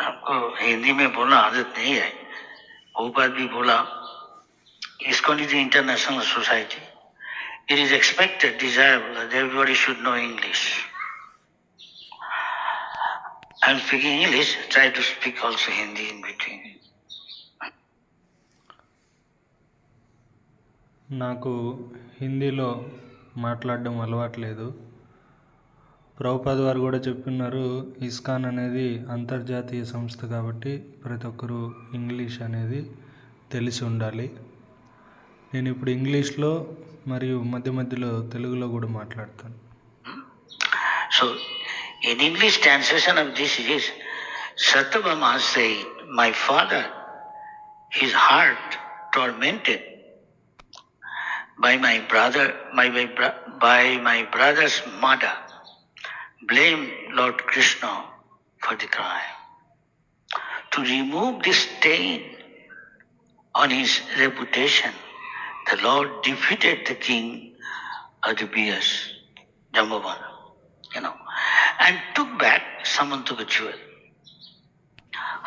हमको हिंदी में बोलना आदत नहीं है। ऊपर भी बोला, ISKCON is an international society. It is expected, desirable that everybody should know English. I am speaking English, try to speak also Hindi in between. నాకు హిందీలో మాట్లాడడం అలవాట్లేదు. ప్రభుపాద్ వారు కూడా చెప్తున్నారు, ఇస్కాన్ అనేది అంతర్జాతీయ సంస్థ కాబట్టి ప్రతి ఒక్కరూ ఇంగ్లీష్ అనేది తెలిసి ఉండాలి. నేను ఇప్పుడు ఇంగ్లీష్లో మరియు మధ్య మధ్యలో తెలుగులో కూడా మాట్లాడతాను. So, in English translation of this is, Satyabhama said, my father, his heart tormented by my brother's murder, blamed Lord Krishna for the crime. To remove this stain on his reputation, the Lord defeated the king of the bears, Jambavana, and took back Samantaka jewel,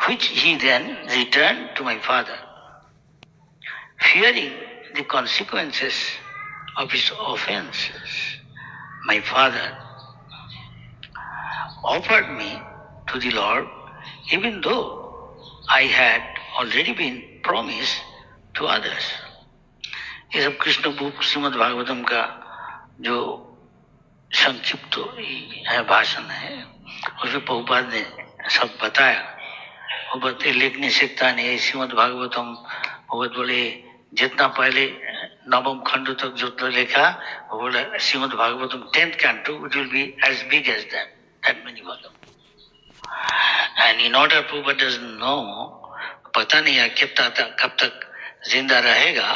which he then returned to my father. Fearing the consequences of his offenses, my father offered me to the Lord, even though I had already been promised to others. ये सब Krishna book Shrimad Bhagavatam का जो संक्षिप्त भाषण है, उसमें प्रभुपाद ने सब बताया. वो बताए लिख नहीं सकता नहीं. श्रीमद् भागवतम भगवत बोले जितना पहले नवम खंड तक जो लिखा, वो बोला Shrimad Bhagavatam 10th canto, it will be as big as that many volume. And in order Prabhupada doesn't know, पता नहीं है कब तक जिंदा रहेगा,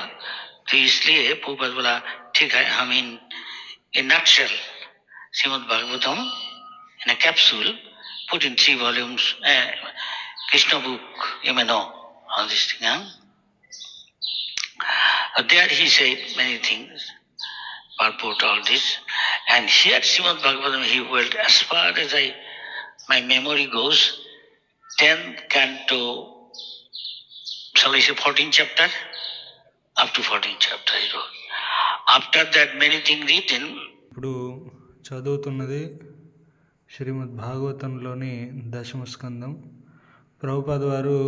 तो इसलिए प्रभुपाद बोला ठीक है, हम in nutshell Shrimad Bhagavatam in a capsule put in 3 volumes, Krishna book, you may know all this thing. There he said many things, purport all this, and here Srimad Bhagavatam he went as far as my memory goes, 10th canto, shall I say 14th chapter, up to 14th chapter he wrote. After that many things written. ఇప్పుడు చదువుతున్నది శ్రీమద్ భాగవతంలోని దశమ స్కందం. ప్రభుపాద్ వారు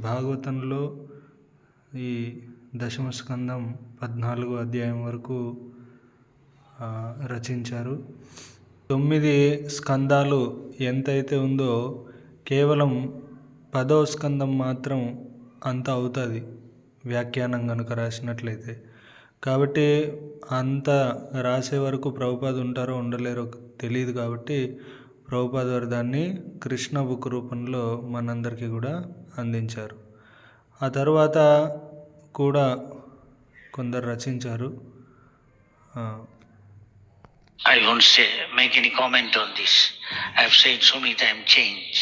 భాగవతంలో ఈ దశమ స్కందం 14వ అధ్యాయం వరకు రచించారు. 9 స్కందాలు ఎంతైతే ఉందో కేవలం 10వ స్కందం మాత్రం అంత అవుతుంది వ్యాఖ్యానం కనుక రాసినట్లయితే. కాబట్టి అంత రాసే వరకు ప్రభుపాద్ ఉంటారో ఉండలేరో తెలియదు. కాబట్టి ప్రభుపాద్ వారు దాన్ని కృష్ణ బుక్ రూపంలో మనందరికీ కూడా అందించారు. ఆ తర్వాత కూడా కొందరు రచించారు. I won't make any comment on this. I have said so many times change.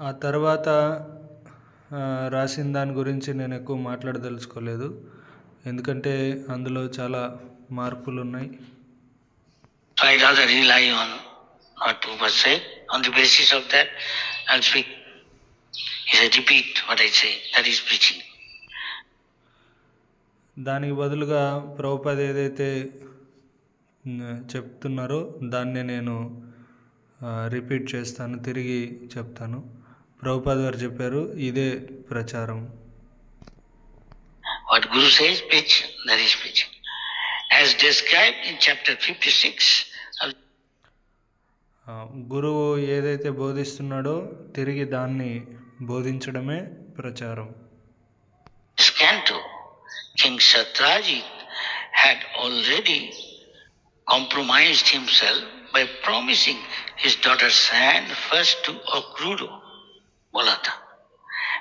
ఆ తర్వాత రాసిన దాని గురించి నేను ఎక్కువ మాట్లాడదలుచుకోలేదు, ఎందుకంటే అందులో చాలా మార్పులు ఉన్నాయి. I rather rely on what Prabhupada said. On the basis of that, I'll speak. He said, repeat what I say. That is preaching. దానికి బదులుగా ప్రభుపాద్ ఏదైతే చెప్తున్నారో దాన్నే నేను రిపీట్ చేస్తాను, తిరిగి చెప్తాను. ప్రభుపాద్ గారు చెప్పారు, ఇదే ప్రచారం. What Guru says, preach, that is preaching. As described in chapter 56. గురువు ఏదైతే బోధిస్తున్నాడో తిరిగి దాన్ని బోధించడమే ప్రచారం. This canto, King Satyajit had already compromised himself by promising his daughter's hand first to Akrura, Bolata,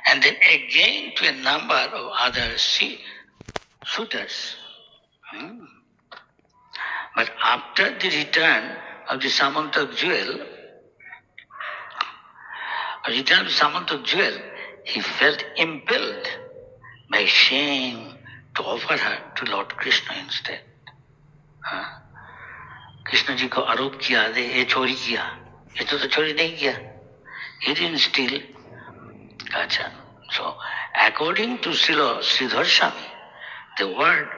and then again to a number of other suitors. But after the return of the Samantak jewel, he felt impelled by shame to offer her to Lord Krishna instead. Krishna ji को आरोप किया दे ये चोरी किया, ये तो चोरी नहीं किया, he didn't steal. Acha. So according to Srila Sridhar Swami, the word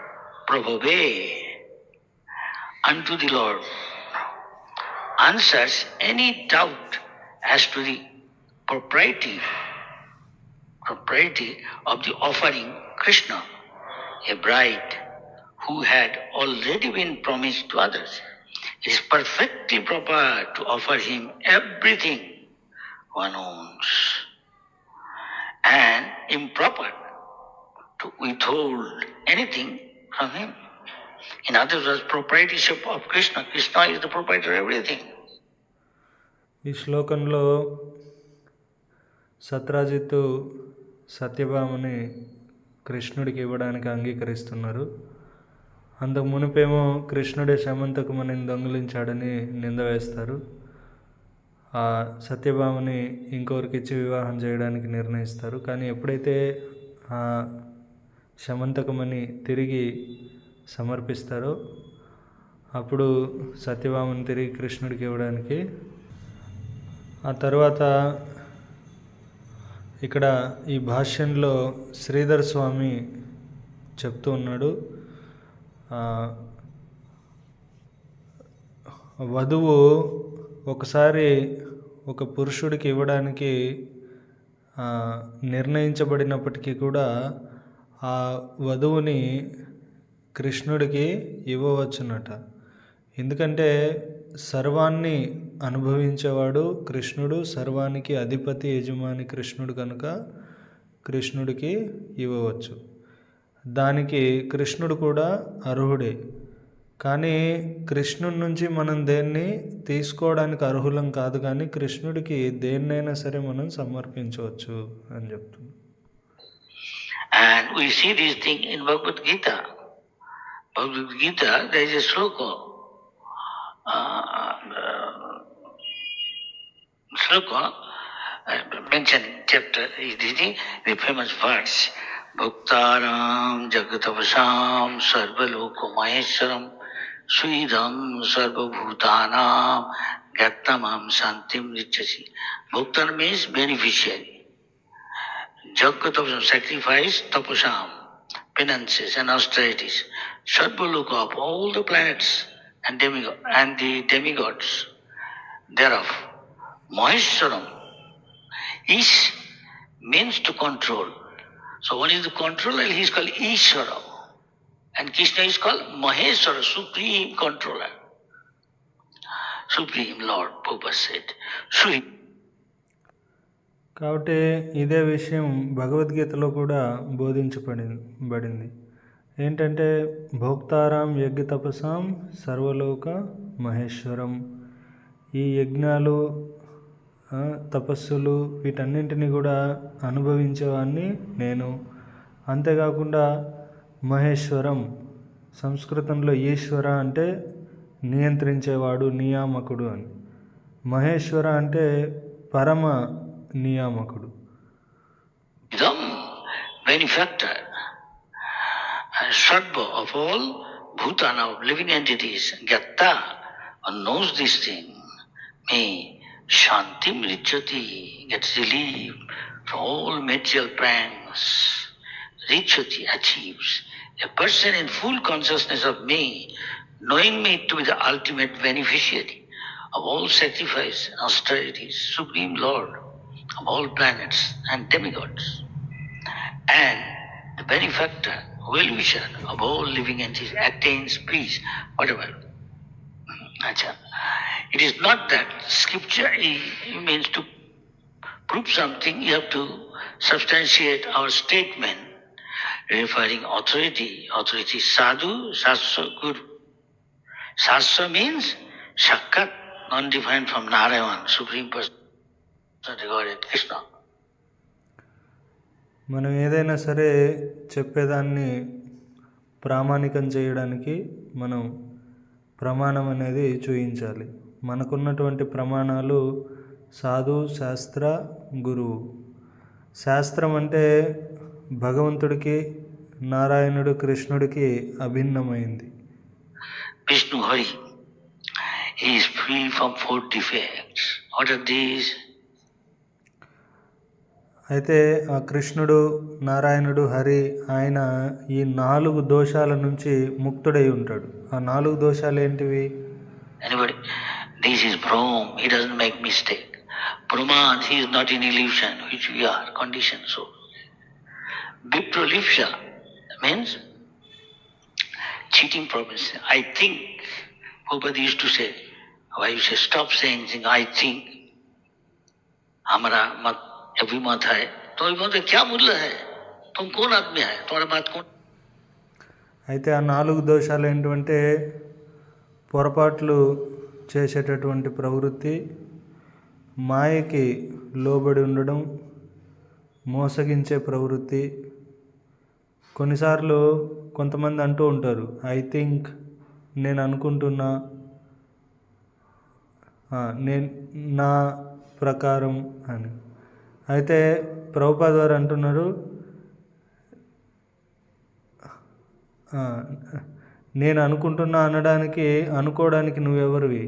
probove unto the Lord answers any doubt as to the propriety of the offering Krishna, a bride who had already been promised to others. It is perfectly proper to offer him everything one owns, and improper to withhold anything from him. In other words, proprietorship of Krishna. Krishna is the proprietor of everything. ఈ శ్లోకంలో సత్రాజిత్తు సత్యభామని కృష్ణుడికి ఇవ్వడానికి అంగీకరిస్తున్నారు. అంతకు మునిపేమో కృష్ణుడే శమంతకమని దొంగిలించాడని నింద వేస్తారు. ఆ సత్యభామని ఇంకొకరికి ఇచ్చి వివాహం చేయడానికి నిర్ణయిస్తారు. కానీ ఎప్పుడైతే ఆ శమంతకమని తిరిగి సమర్పిస్తారో అప్పుడు సత్యభామని తిరిగి కృష్ణుడికి ఇవ్వడానికి, ఆ తర్వాత ఇక్కడ ఈ భాష్యంలో శ్రీధర్ స్వామి చెప్తూ ఉన్నాడు, వధువు ఒకసారి ఒక పురుషుడికి ఇవ్వడానికి నిర్ణయించబడినప్పటికీ కూడా ఆ వధువుని కృష్ణుడికి ఇవ్వవచ్చునట. ఎందుకంటే సర్వాన్ని అనుభవించేవాడు కృష్ణుడు, సర్వానికి అధిపతి యజమాని కృష్ణుడు కనుక కృష్ణుడికి ఇవ్వవచ్చు. దానికి కృష్ణుడు కూడా అర్హుడే. కానీ కృష్ణుడి నుంచి మనం దేన్ని తీసుకోవడానికి అర్హులం కాదు, కానీ కృష్ణుడికి దేన్నైనా సరే మనం సమర్పించవచ్చు అని చెప్తుంది. And we see this thing in Bhagavad Gita. Bhagavad Gita, there is a sloka. Mentioned chapter is the famous verse. Bhuktaram jagatavasam sarvaloko maheswaram suidham sarvabhutanam gattamam santim richasi. Bhuktar means beneficiary. Jagatavasam, sacrifice, tapasam, penances and austerities. Sarvaloka, of all the planets and the demigods thereof. Maheswaram, Ish means to control. So one is the controller, he is called Ishvara. And Krishna is called Maheshwara, supreme controller. Supreme Lord, Prabhupada said. కాబట్టి ఇదే విషయం భగవద్గీతలో కూడా బోధించబడింది. ఏంటంటే భోక్తారాం యజ్ఞ తపసాం సర్వలోక మహేశ్వరం. ఈ యజ్ఞాలు తపస్సులు వీటన్నింటినీ కూడా అనుభవించేవాడిని నేను. అంతేకాకుండా మహేశ్వరం, సంస్కృతంలో ఈశ్వర అంటే నియంత్రించేవాడు, నియామకుడు అని. మహేశ్వర అంటే పరమ నియామకుడు. Benefactor, Sarva of all Bhutana, of living entities, Gatta, one knows this thing, may Shantim Richati, gets relief from all material pangs. Richati achieves. A person in full consciousness of me, knowing me to be the ultimate beneficiary of all sacrifice and austerities, Supreme Lord of all planets and demigods, and the benefactor, well-wisher of all living entities, attains peace, whatever. Acha. It is not that scripture means to prove something, you have to substantiate our statement referring authority. Authority sadhu, sastra, guru. Sastra means Sakshat, non-defined from Narayan, Supreme Person, regarded Krishna. మనం ఏదైనా సరే చెప్పేదాన్ని ప్రామాణికం చేయడానికి మనం ప్రమాణం అనేది చూపించాలి. మనకున్నటువంటి ప్రమాణాలు సాధు, శాస్త్ర, గురువు. శాస్త్రం అంటే భగవంతుడికి, నారాయణుడు, కృష్ణుడికి అభిన్నమైంది. Vishnu Hari. he is free from 4 defects. What are these? అయితే ఆ కృష్ణుడు, నారాయణుడు, హరి ఆయన ఈ 4 దోషాల నుంచి ముక్తుడై ఉంటాడు. ఆ 4 దోషాలు ఏంటివి? Anybody? This is Brahm, he doesn't make mistake. Brahman, he is not in illusion, which we are, conditioned soul. Vipralipsa means cheating promise. I think, Prabhupada used to say, why you say stop saying things, I think. हमारा मत अभिमत है तो अभिमत क्या मूल्य है? तुम कौन आदमी है? तुम्हारा बात कौन? అయితే ఆ 4 దోషాలు ఏంటంటే పొరపాట్లు చేసేటటువంటి ప్రవృత్తి, మాయకి లోబడి ఉండడం, మోసగించే ప్రవృత్తి. కొన్నిసార్లు కొంతమంది అంటూ ఉంటారు, ఐ థింక్, నేను అనుకుంటున్నా, నేను నా ప్రకారం అని. అయితే ప్రభుపాద వారు అంటున్నారు, నేను అనుకుంటున్నా అనడానికి, అనుకోవడానికి నువ్వెవరివి?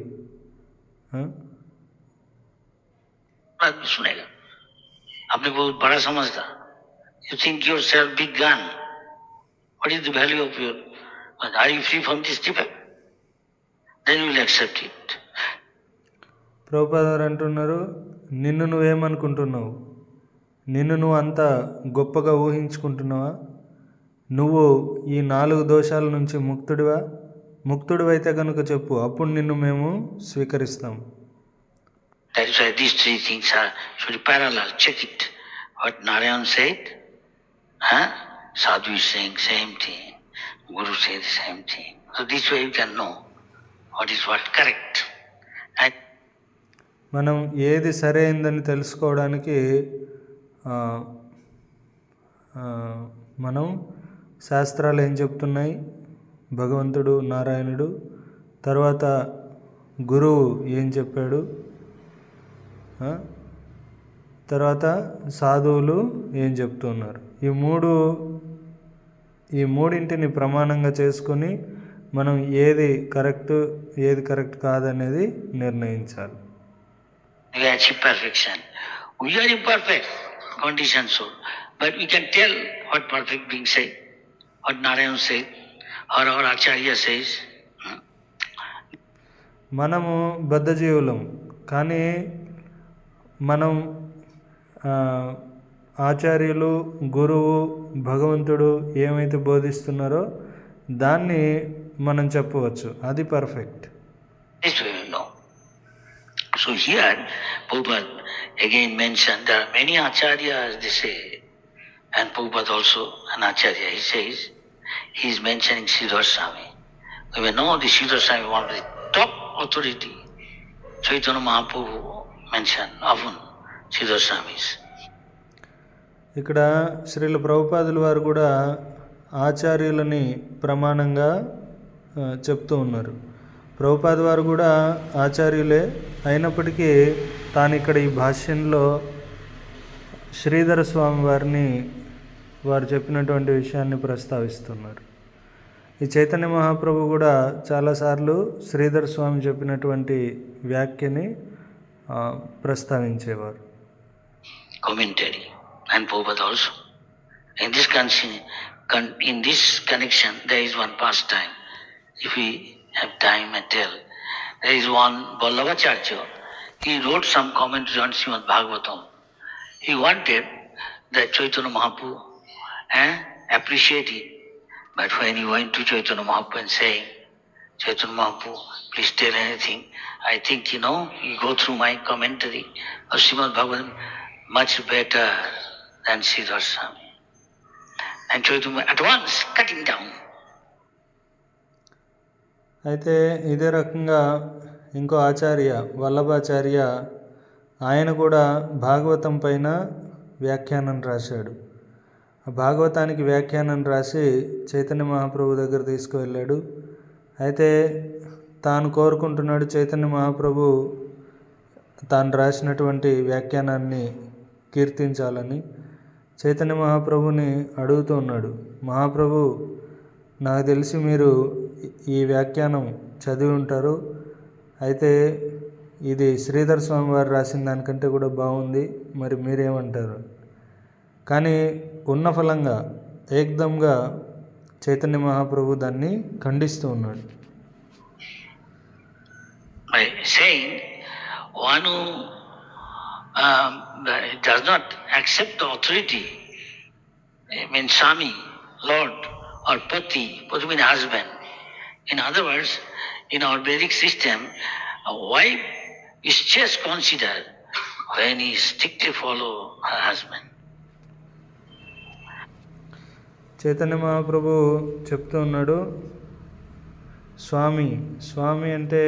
सुनेगा अपने बहुत बड़ा समझता. You think yourself big gun. What is the value of your? Are you free from this defect? Then you will accept it. Prabhupada వారు అంటున్నారు, నిన్ను నువ్వేమనుకుంటున్నావు? నిన్ను నువ్వు అంత గొప్పగా ఊహించుకుంటున్నావా? నువ్వు ఈ 4 దోషాల నుంచి ముక్తుడివా? ముక్తుడివైతే కనుక చెప్పు, అప్పుడు నిన్ను మేము స్వీకరిస్తాం. That is why these 3 things are should be parallel. Check it. What Narayan said, Sadhu is saying same thing. Guru says the same thing. So this way you can know what is what correct. And మనం ఏది సరైందని తెలుసుకోవడానికి మనం శాస్త్రాలు ఏం చెప్తున్నాయి, భగవంతుడు, నారాయణుడు, తర్వాత గురువు ఏం చెప్పాడు, తర్వాత సాధువులు ఏం చెప్తున్నారు. ఈ మూడింటిని ప్రమాణంగా చేసుకొని మనం ఏది కరెక్ట్ కాదనేది నిర్ణయించాలి. we achieve perfection. We are imperfect, conditioned soul. But we can tell what perfect being said, what Narayan said, or our Acharya says. మనము బద్ధజీవులం, కానీ మనం ఆచార్యులు, గురువు, భగవంతుడు ఏమైతే బోధిస్తున్నారో దాన్ని మనం చెప్పవచ్చు, అది perfect. This way we know. So here, Prabhupada again mentioned there are many acharyas, they say, and Prabhupada also an acharya, he says, he is mentioning Sridhar Swami. We may know the Sridhar Swami, one of the top authority. Chaitanya Mahaprabhu mentioned often Sridhar Swamis. ఇక్కడ శ్రీల ప్రభుపాదుల వారు కూడా ఆచార్యులని ప్రమాణంగా చెప్తూ ఉన్నారు. ప్రభుపాద వారు కూడా ఆచార్యులే అయినప్పటికీ తాను ఇక్కడ ఈ భాష్యంలో శ్రీధర స్వామి వారిని వారు చెప్పినటువంటి విషయాన్ని ప్రస్తావిస్తున్నారు. ఈ చైతన్య మహాప్రభు కూడా చాలాసార్లు శ్రీధర స్వామి చెప్పినటువంటి వ్యాఖ్యని ప్రస్తావించేవారు. Commentary and Prabhupada also. In this connection, there is one pastime. If we have time and tell, there is one Vallabhacharya. He wrote some commentary on Srimad Bhagavatam. He wanted that Chaitanya Mahaprabhu appreciate it. But when he went to Chaitanya Mahaprabhu and saying, Chaitanya Mahaprabhu, please tell anything. I think, you go through my commentary of Srimad Bhagavatam much better than Sridhar Swami. And Chaitanya at once cutting down. అయితే ఇదే రకంగా ఇంకో ఆచార్య వల్లభాచార్య, ఆయన కూడా భాగవతం పైన వ్యాఖ్యానం రాశాడు. ఆ భాగవతానికి వ్యాఖ్యానం రాసి చైతన్య మహాప్రభు దగ్గర తీసుకువెళ్ళాడు. అయితే తాను కోరుకుంటున్నాడు చైతన్య మహాప్రభు తాను రాసినటువంటి వ్యాఖ్యానాన్ని కీర్తించాలని. చైతన్య మహాప్రభుని అడుగుతూ ఉన్నాడు, మహాప్రభు, నాకు తెలిసి మీరు ఈ వ్యాఖ్యానం చదివి ఉంటారు, అయితే ఇది శ్రీధర్ స్వామి వారు రాసిన దానికంటే కూడా బాగుంది, మరి మీరేమంటారు? కానీ ఉన్న ఫలంగా ఏకదంగా చైతన్య మహాప్రభు దాన్ని ఖండిస్తూ ఉన్నాడు. By saying, one who does not accept the authority, I mean Swami, Lord, or Pati means husband. In other words, in our Vedic system, a wife is just considered when he strictly follow her husband. Chaitanya Mahaprabhu చెప్తూ ఉన్నాడు, స్వామి అంటే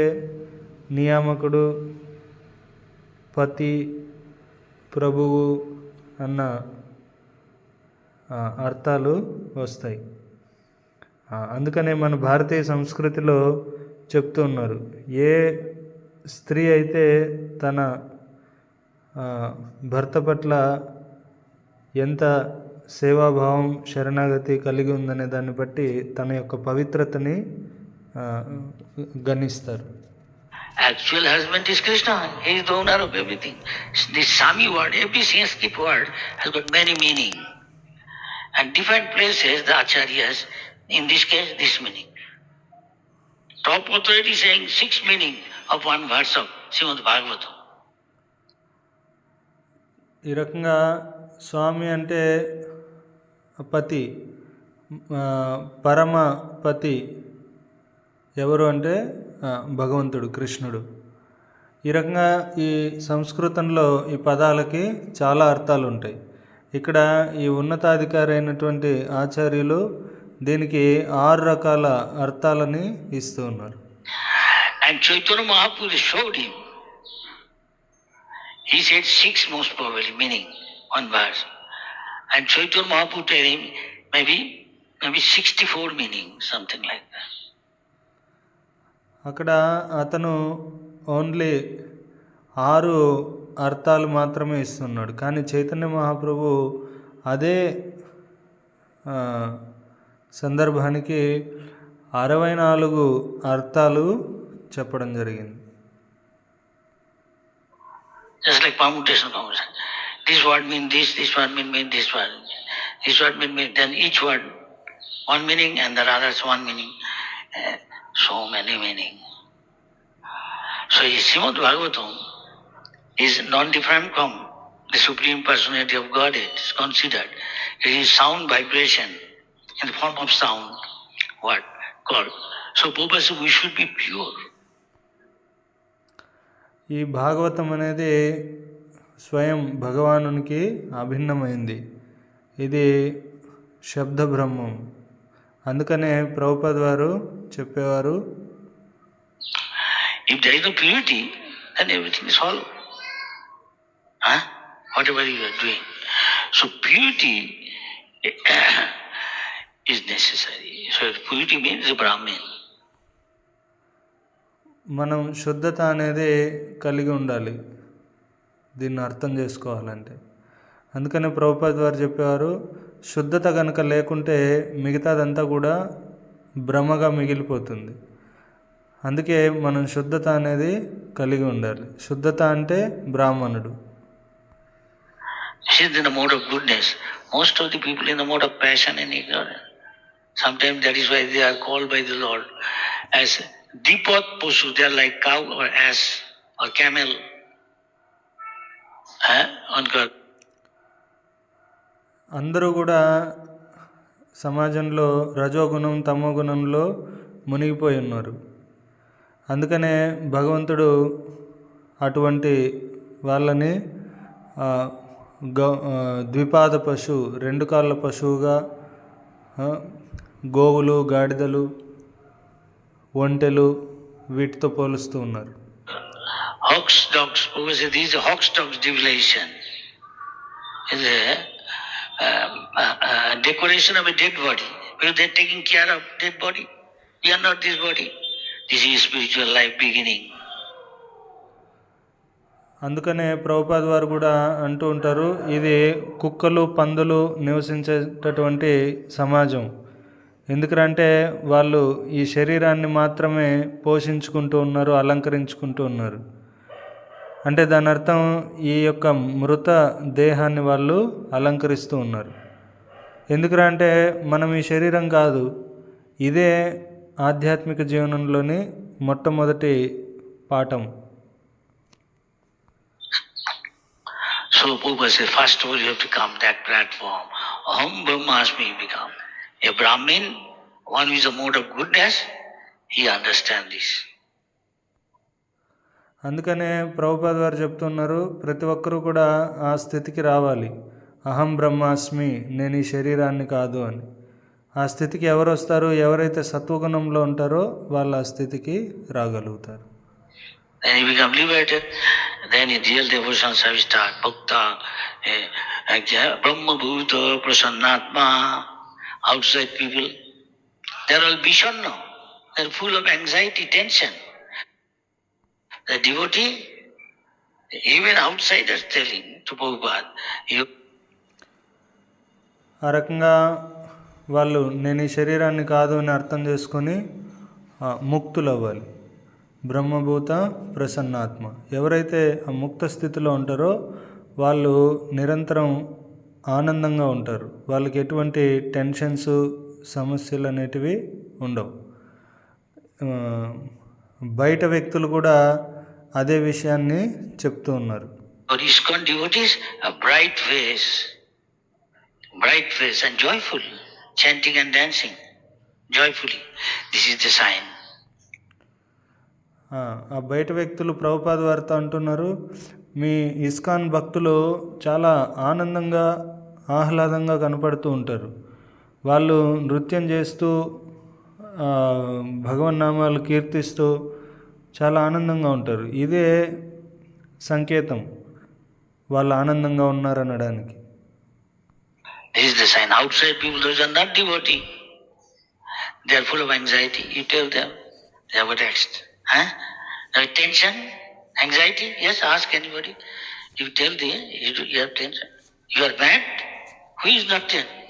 నియామకుడు, పతి, ప్రభువు అన్న అర్థాలు వస్తాయి. అందుకనే మన భారతీయ సంస్కృతిలో చెప్తూ ఉన్నారు, ఏ స్త్రీ అయితే తన భర్త పట్ల ఎంత సేవాభావం, శరణాగతి కలిగి ఉందనే దాన్ని బట్టి తన యొక్క పవిత్రతని గణిస్తారు. Actual husband is Krishna. He is the owner of everything. This Swami word, every Sanskrit word has got many meaning. And different places the acharyas, in this case, this meaning. Top authority saying 6 meaning of one verse of Srimad Bhagavatam. ఈ రకంగా స్వామి అంటే పతి, పరమ పతి ఎవరు అంటే భగవంతుడు, కృష్ణుడు. ఈ రకంగా ఈ సంస్కృతంలో ఈ పదాలకి చాలా అర్థాలు ఉంటాయి. ఇక్కడ ఈ ఉన్నతాధికారి అయినటువంటి ఆచార్యులు దీనికి 6 రకాల అర్థాలని ఇస్తూ ఉన్నారు. And Chaitanya Mahaprabhu showed him. He said 6 most probably meaning, one verse. And Chaitanya Mahaprabhu told him maybe 64 meaning, something like that. అక్కడ అతను ఓన్లీ 6 అర్థాలు మాత్రమే ఇస్తున్నాడు. కానీ చైతన్య మహాప్రభు అదే సందర్భానికి 64 అర్థాలు చెప్పడం జరిగింది. Just like permutation conversation. This word means this word means this word. This word means then each word one meaning and the others one meaning. So many meaning. So Srimad Bhagavatam is non-different from the Supreme Personality of Godhead. It is considered. It is sound vibration in the form of sound. What? Called. So Prabhupada said we should be pure. ఈ భాగవతం అనేది స్వయం భగవానునికి అభిన్నమైంది. ఇది శబ్ద బ్రహ్మం. అందుకనే ప్రభుపాద వారు చెప్పేవారు, if there is no purity, then everything is hollow. Whatever you are doing. So purity is necessary. So purity means the Brahmin. మనం శుద్ధత అనేది కలిగి ఉండాలి దీన్ని అర్థం చేసుకోవాలంటే. అందుకనే ప్రభుపాద వారు చెప్పేవారు, శుద్ధత కనుక లేకుంటే మిగతాదంతా కూడా భ్రమగా మిగిలిపోతుంది. అందుకే మనం శుద్ధత అనేది కలిగి ఉండాలి. శుద్ధత అంటే బ్రాహ్మణుడు. She is in the mode of goodness. Most of the people in the mode of passion and ignorance. Sometimes that is why they are called by the Lord as Dipat Pashu. They are like cow or ass or camel. On God. అందరూ కూడా సమాజంలో రజోగుణం, తమోగుణంలో మునిగిపోయి ఉన్నారు. అందుకనే భగవంతుడు అటువంటి వాళ్ళని ద్విపాద పశువు, 2 కాళ్ళ పశువుగా, గోవులు, గాడిదలు, ఒంటెలు వీటితో పోలుస్తూ ఉన్నారు. Hawks, dogs, this is a hawks, dogs divination. Is a decoration of a dead body. Because they are taking care of dead body. We are not this body. This is spiritual life beginning. అందుకనే ప్రభుపాద వారు కూడా అంటూ ఉంటారు, ఇది కుక్కలు, పందులు నివసించేటటువంటి సమాజం. ఎందుకంటే వాళ్ళు ఈ శరీరాన్ని మాత్రమే పోషించుకుంటూ ఉన్నారు, అలంకరించుకుంటూ ఉన్నారు. అంటే దాని అర్థం ఈ యొక్క మృత దేహాన్ని వాళ్ళు అలంకరిస్తూ ఉన్నారు. ఎందుకంటే మనం ఈ శరీరం కాదు. ఇదే ఆధ్యాత్మిక జీవనంలోని మొట్టమొదటి పాఠం. So Prabhupada says, first of all you have to come that platform. Aham Brahmasmi become. A Brahmin, one who is a mode of goodness, he understands this. అందుకనే ప్రభుపాద వారు చెప్తున్నారు, ప్రతి ఒక్కరూ కూడా ఆ స్థితికి రావాలి. అహం బ్రహ్మాస్మి, నేను ఈ శరీరాన్ని కాదు అని. ఆ స్థితికి ఎవరు వస్తారు? ఎవరైతే సత్వగుణంలో ఉంటారో వాళ్ళు ఆ స్థితికి రాగలుగుతారు. Then he become liberated. Then in real devotion service start. Bhakta, Brahma Bhuta, Prasannatma, outside people, they are all Vishanna. They are full of anxiety, tension. The devotee, even outsiders telling to Prabhupada, ఆ రకంగా వాళ్ళు నేను ఈ శరీరాన్ని కాదు అని అర్థం చేసుకొని ముక్తులు అవ్వాలి. బ్రహ్మభూత ప్రసన్నాత్మ. ఎవరైతే ఆ ముక్త స్థితిలో ఉంటారో వాళ్ళు నిరంతరం ఆనందంగా ఉంటారు. వాళ్ళకి ఎటువంటి టెన్షన్స్, సమస్యలు అనేటివి ఉండవు. బయట వ్యక్తులు కూడా అదే విషయాన్ని చెప్తూ ఉన్నారు. ISKCON devotees, a bright face and joyful, chanting and dancing joyfully. This is the sign. ఆ బయట వ్యక్తులు ప్రభుపాద వారితో అంటున్నారు, మీ ఇస్కాన్ భక్తులు చాలా ఆనందంగా, ఆహ్లాదంగా కనపడుతూ ఉంటారు. వాళ్ళు నృత్యం చేస్తూ, భగవన్నామాలు కీర్తిస్తూ చాలా ఆనందంగా ఉంటారు. ఇదే సంకేతం వాళ్ళు ఆనందంగా ఉన్నారనడానికి. This is the sign. Outside people, those are not devotee. They are full of anxiety. You tell them, they are vexed. Tension, anxiety, yes, ask anybody. You tell them, you have tension. You are mad? Who is not tension?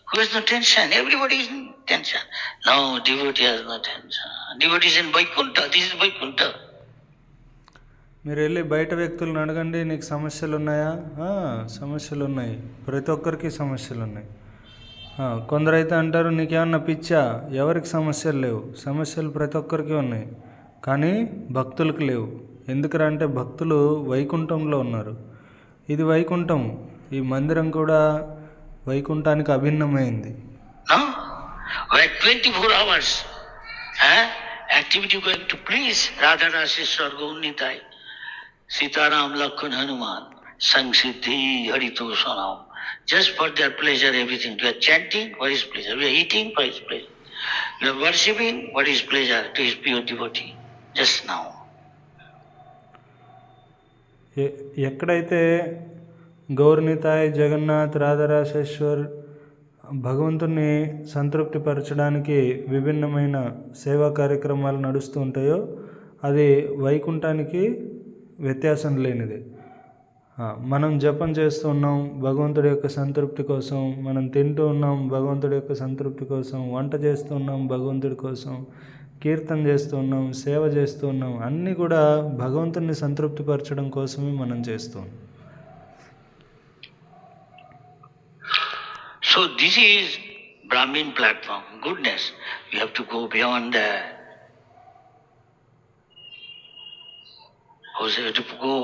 Who has no tension? Everybody is in tension. No, devotee has no tension. Devotee is in Vaikuntha. This is Vaikuntha. మీరు వెళ్ళి బయట వ్యక్తులను అడగండి, నీకు సమస్యలు ఉన్నాయా? సమస్యలు ఉన్నాయి, ప్రతి ఒక్కరికి సమస్యలు ఉన్నాయి. కొందరైతే అంటారు, నీకేమన్నా పిచ్చా? ఎవరికి సమస్యలు లేవు. సమస్యలు ప్రతి ఒక్కరికి ఉన్నాయి, కానీ భక్తులకు లేవు. ఎందుకంటే భక్తులు వైకుంఠంలో ఉన్నారు. ఇది వైకుంఠం. ఈ మందిరం కూడా వైకుంఠానికి అభిన్నమైంది. 24 hours activity going to please Radha Raseshwar Gaunitai, Sitaram Lakshman Hanuman, Sangsiddhi Harito Sanam. Just for their pleasure, everything. We are chanting, what is pleasure? We are eating, what is pleasure? We are worshipping, what is pleasure to his pure devotee? Just now. ఎక్కడైతే గౌర్నితాయ్, జగన్నాథ్, రాధారాశేశ్వర్ భగవంతుని సంతృప్తిపరచడానికి విభిన్నమైన సేవా కార్యక్రమాలు నడుస్తూ ఉంటాయో అది వైకుంఠానికి వ్యత్యాసం లేనిది. మనం జపం చేస్తూ ఉన్నాం భగవంతుడి యొక్క సంతృప్తి కోసం, మనం తింటూ ఉన్నాం భగవంతుడి యొక్క సంతృప్తి కోసం, వంట చేస్తూ ఉన్నాం భగవంతుడి కోసం, కీర్తన చేస్తూ ఉన్నాం, సేవ చేస్తూ ఉన్నాం, అన్నీ కూడా భగవంతుడిని సంతృప్తిపరచడం కోసమే మనం చేస్తాం. So this is Brahmin platform, goodness. We have to go beyond that. We have to go.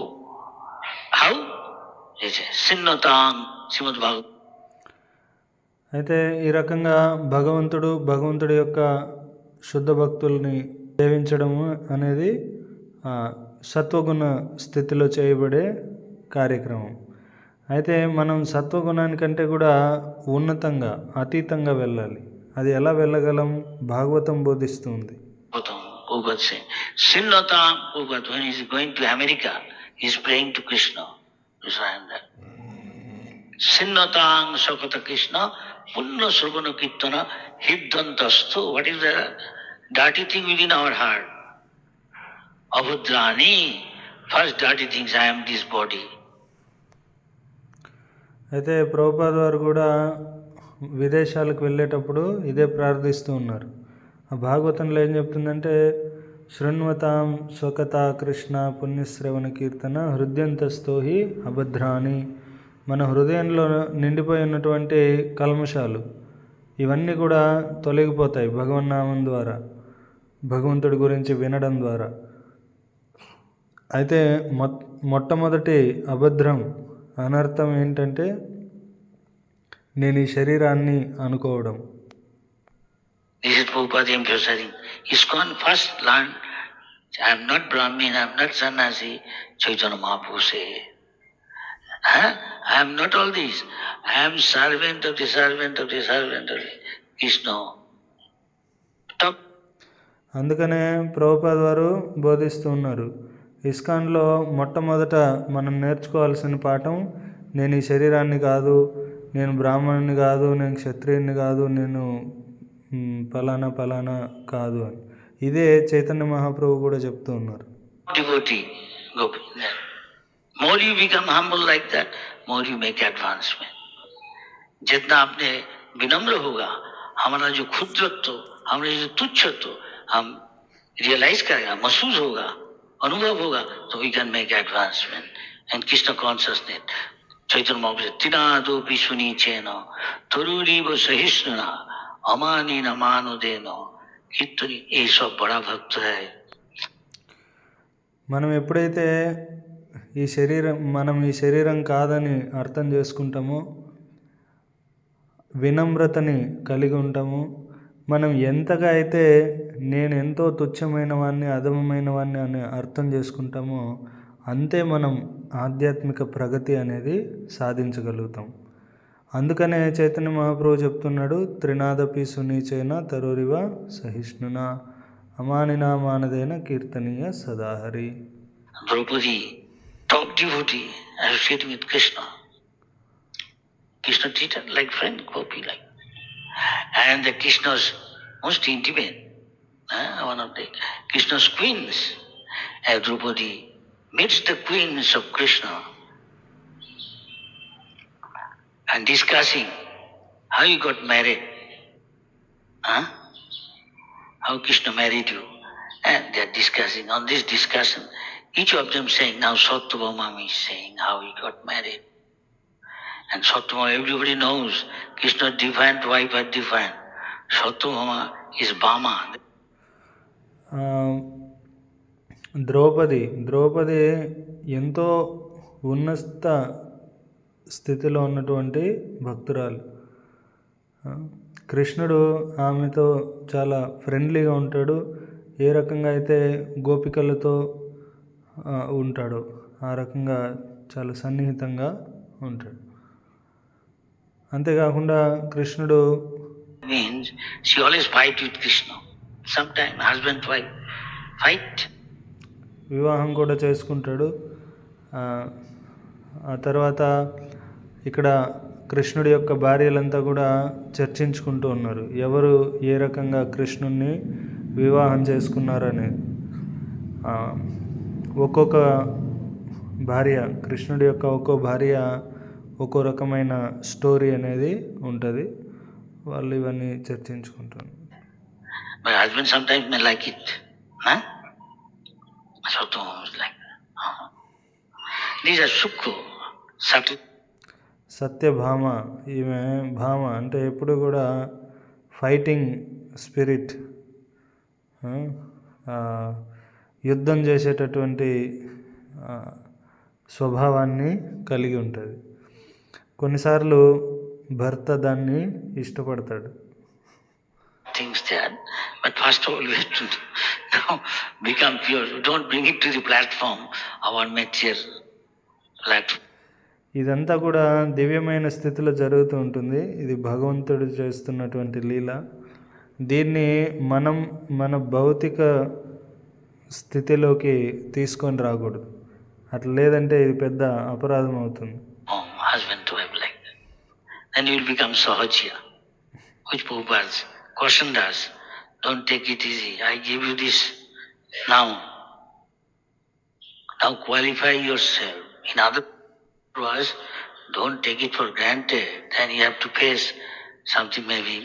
How? Sinnatang, Srimad Bhagavatam. అయితే ఈ రకంగా భగవంతుడి యొక్క శుద్ధ భక్తుల్ని సేవించడము అనేది సత్వగుణ స్థితిలో చేయబడే కార్యక్రమం. అయితే మనం సత్వగుణానికంటే కూడా ఉన్నతంగా, అతీతంగా వెళ్ళాలి. అది ఎలా వెళ్ళగలం? భాగవతం బోధిస్తుంది. When he is going to America, he is praying to Krishna. Sinnatang Sakata Krishna Punna Sravana Kirtana Hiddantastu. What is the dirty thing within our heart? Abhudrani. First dirty things, I am this body. అయితే ప్రభుపాద వారు కూడా విదేశాలకు వెళ్ళేటప్పుడు ఇదే ప్రార్థిస్తూ ఉన్నారు. ఆ భాగవతంలో ఏం చెప్తుందంటే, శృణ్వతాం స్వకథా కృష్ణ పుణ్యశ్రవణ కీర్తన హృదయంతస్థో హి అభద్రాని. మన హృదయంలో నిండిపోయి ఉన్నటువంటి కల్మషాలు ఇవన్నీ కూడా తొలగిపోతాయి భగవన్నామం ద్వారా, భగవంతుడి గురించి వినడం ద్వారా. అయితే మొట్టమొదటి అభద్రం అనర్థం ఏంటంటే, నేను ఈ శరీరాన్ని అనుకోవడం. This is Prabhupada emphasizing. ISKCON first learned, I am not Brahmin, I am not sannyasi, Chaitanya Mahaprabhu said. I am not all these. I am servant of the servant of the servant of the Krishna. Stop. అందుకనే ప్రభుపాద వారు బోధిస్తూ ఉన్నారు. ఇస్కాన్లో మొట్టమొదట మనం నేర్చుకోవాల్సిన పాఠం, నేను ఈ శరీరాన్ని కాదు, నేను బ్రాహ్మణుని కాదు, నేను క్షత్రియుని కాదు, నేను ఫలానా ఫలానా కాదు అని. ఇదే చైతన్య మహాప్రభు కూడా చెప్తూ ఉన్నారు. More you become humble like that, more you make advancement. जितना आपने विनम्र होगा, हमारा जो क्षुद्रत्व, हमारा जो तुच्छत्व हम रियलाइज करेगा, महसूस होगा, अनुभव होगा, तो we can make advancement. And Krishna consciousness, Chaitanya Mahaprabhu said, Tinadopi sunicena, Taruriva sahishnana, Amanina manudena, Kirtani, ये सब बड़ा भक्त है. మనం ఎప్పుడైతే మనం ఈ శరీరం కాదని అర్థం చేసుకుంటామో, వినమ్రతని కలిగి ఉంటాము, మనం ఎంతగా అయితే నేను ఎంతో తుచ్చమైన వాడిని, అధమమైన వాడిని అని అర్థం చేసుకుంటామో, అంతే మనం ఆధ్యాత్మిక ప్రగతి అనేది సాధించగలుగుతాం. అందుకనే చైతన్య మహాప్రభు చెప్తున్నాడు, త్రినాదపి సునీచైన తరురివ సహిష్ణున అమానినా మానదేన కీర్తనీయ సదాహరి. Draupadi, top devotee, associating with Krishna. Krishna treated like friend, Gopi like. And the Krishna's most intimate, one of the Krishna's queens, as Draupadi meets the queens of Krishna and discussing how you got married, how Krishna married you, and they are discussing. On this discussion, each of them saying, now Satyabhama is saying how he got married. And Satyabhama, everybody knows, Krishna's defiant wife are defiant. Satyabhama is Bhama. Draupadi ఎంతో ఉన్నత స్థితిలో ఉన్నటువంటి భక్తురాలు. కృష్ణుడు ఆమెతో చాలా ఫ్రెండ్లీగా ఉంటాడు. ఏ రకంగా అయితే గోపికలతో ఉంటాడో ఆ రకంగా చాలా సన్నిహితంగా ఉంటాడు. అంతేకాకుండా కృష్ణుడు means she always fight with Krishna. Sometimes husband wife fight. వివాహం కూడా చేసుకుంటాడు. ఆ తర్వాత ఇక్కడ కృష్ణుడి యొక్క భార్యలంతా కూడా చర్చించుకుంటూ ఉన్నారు, ఎవరు ఏ రకంగా కృష్ణుడిని వివాహం చేసుకున్నారనేది. ఒక్కొక్క భార్య, కృష్ణుడి యొక్క ఒక్కో భార్య ఒక్కో రకమైన స్టోరీ అనేది ఉంటుంది. వాళ్ళు ఇవన్నీ చర్చించుకుంటారు. My husband sometimes may like it. These are sukhu, subtle. Satyabhama, ఈమె భామ అంటే ఎప్పుడు కూడా ఫైటింగ్ స్పిరిట్, యుద్ధం చేసేటటువంటి స్వభావాన్ని కలిగి ఉంటుంది. కొన్నిసార్లు భర్త దాన్ని ఇష్టపడతాడు. Things there, but first of all we have to now become pure. Don't bring it to the platform, our material platform. ఇదంతా కూడా దివ్యమైన స్థితిలో జరుగుతూ ఉంటుంది. ఇది భగవంతుడు చేస్తున్నటువంటి లీల. దీన్ని మనం మన భౌతిక స్థితిలోకి తీసుకొని రాకూడదు. అట్లా లేదంటే ఇది పెద్ద అపరాధం అవుతుంది. Husband to have like that. Then you will become Sahajya, which Prabhupada cautioned us. Don't take it easy. I give you this now. Now qualify yourself. In other words, don't take it for granted. Then you have to face something may be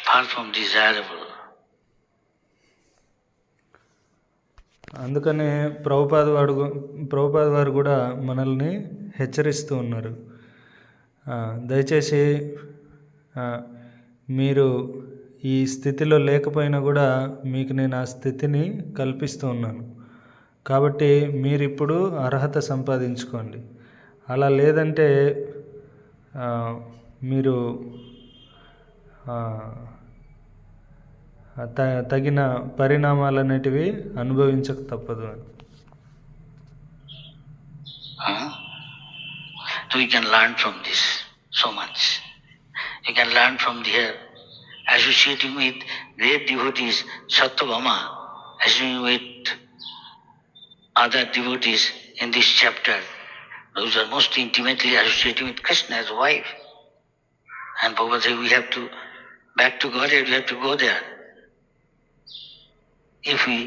far from desirable. అందుకనే ప్రభుపాద వారు కూడా మనల్ని హెచ్చరిస్తూ ఉన్నారు. దయచేసి మీరు ఈ స్థితిలో లేకపోయినా కూడా మీకు నేను ఆ స్థితిని కల్పిస్తూ ఉన్నాను. కాబట్టి మీరు ఇప్పుడు అర్హత సంపాదించుకోండి. అలా లేదంటే మీరు తగిన పరిణామాలు అనేటివి అనుభవించక తప్పదు అని. So you can learn from this so much. You can learn from here, associating with great devotees, Satyabhama, associating with other devotees in this chapter. Those are most intimately associated with Krishna as wife. And Bhagavad says we have to, back to Godhead, we have to go there. If we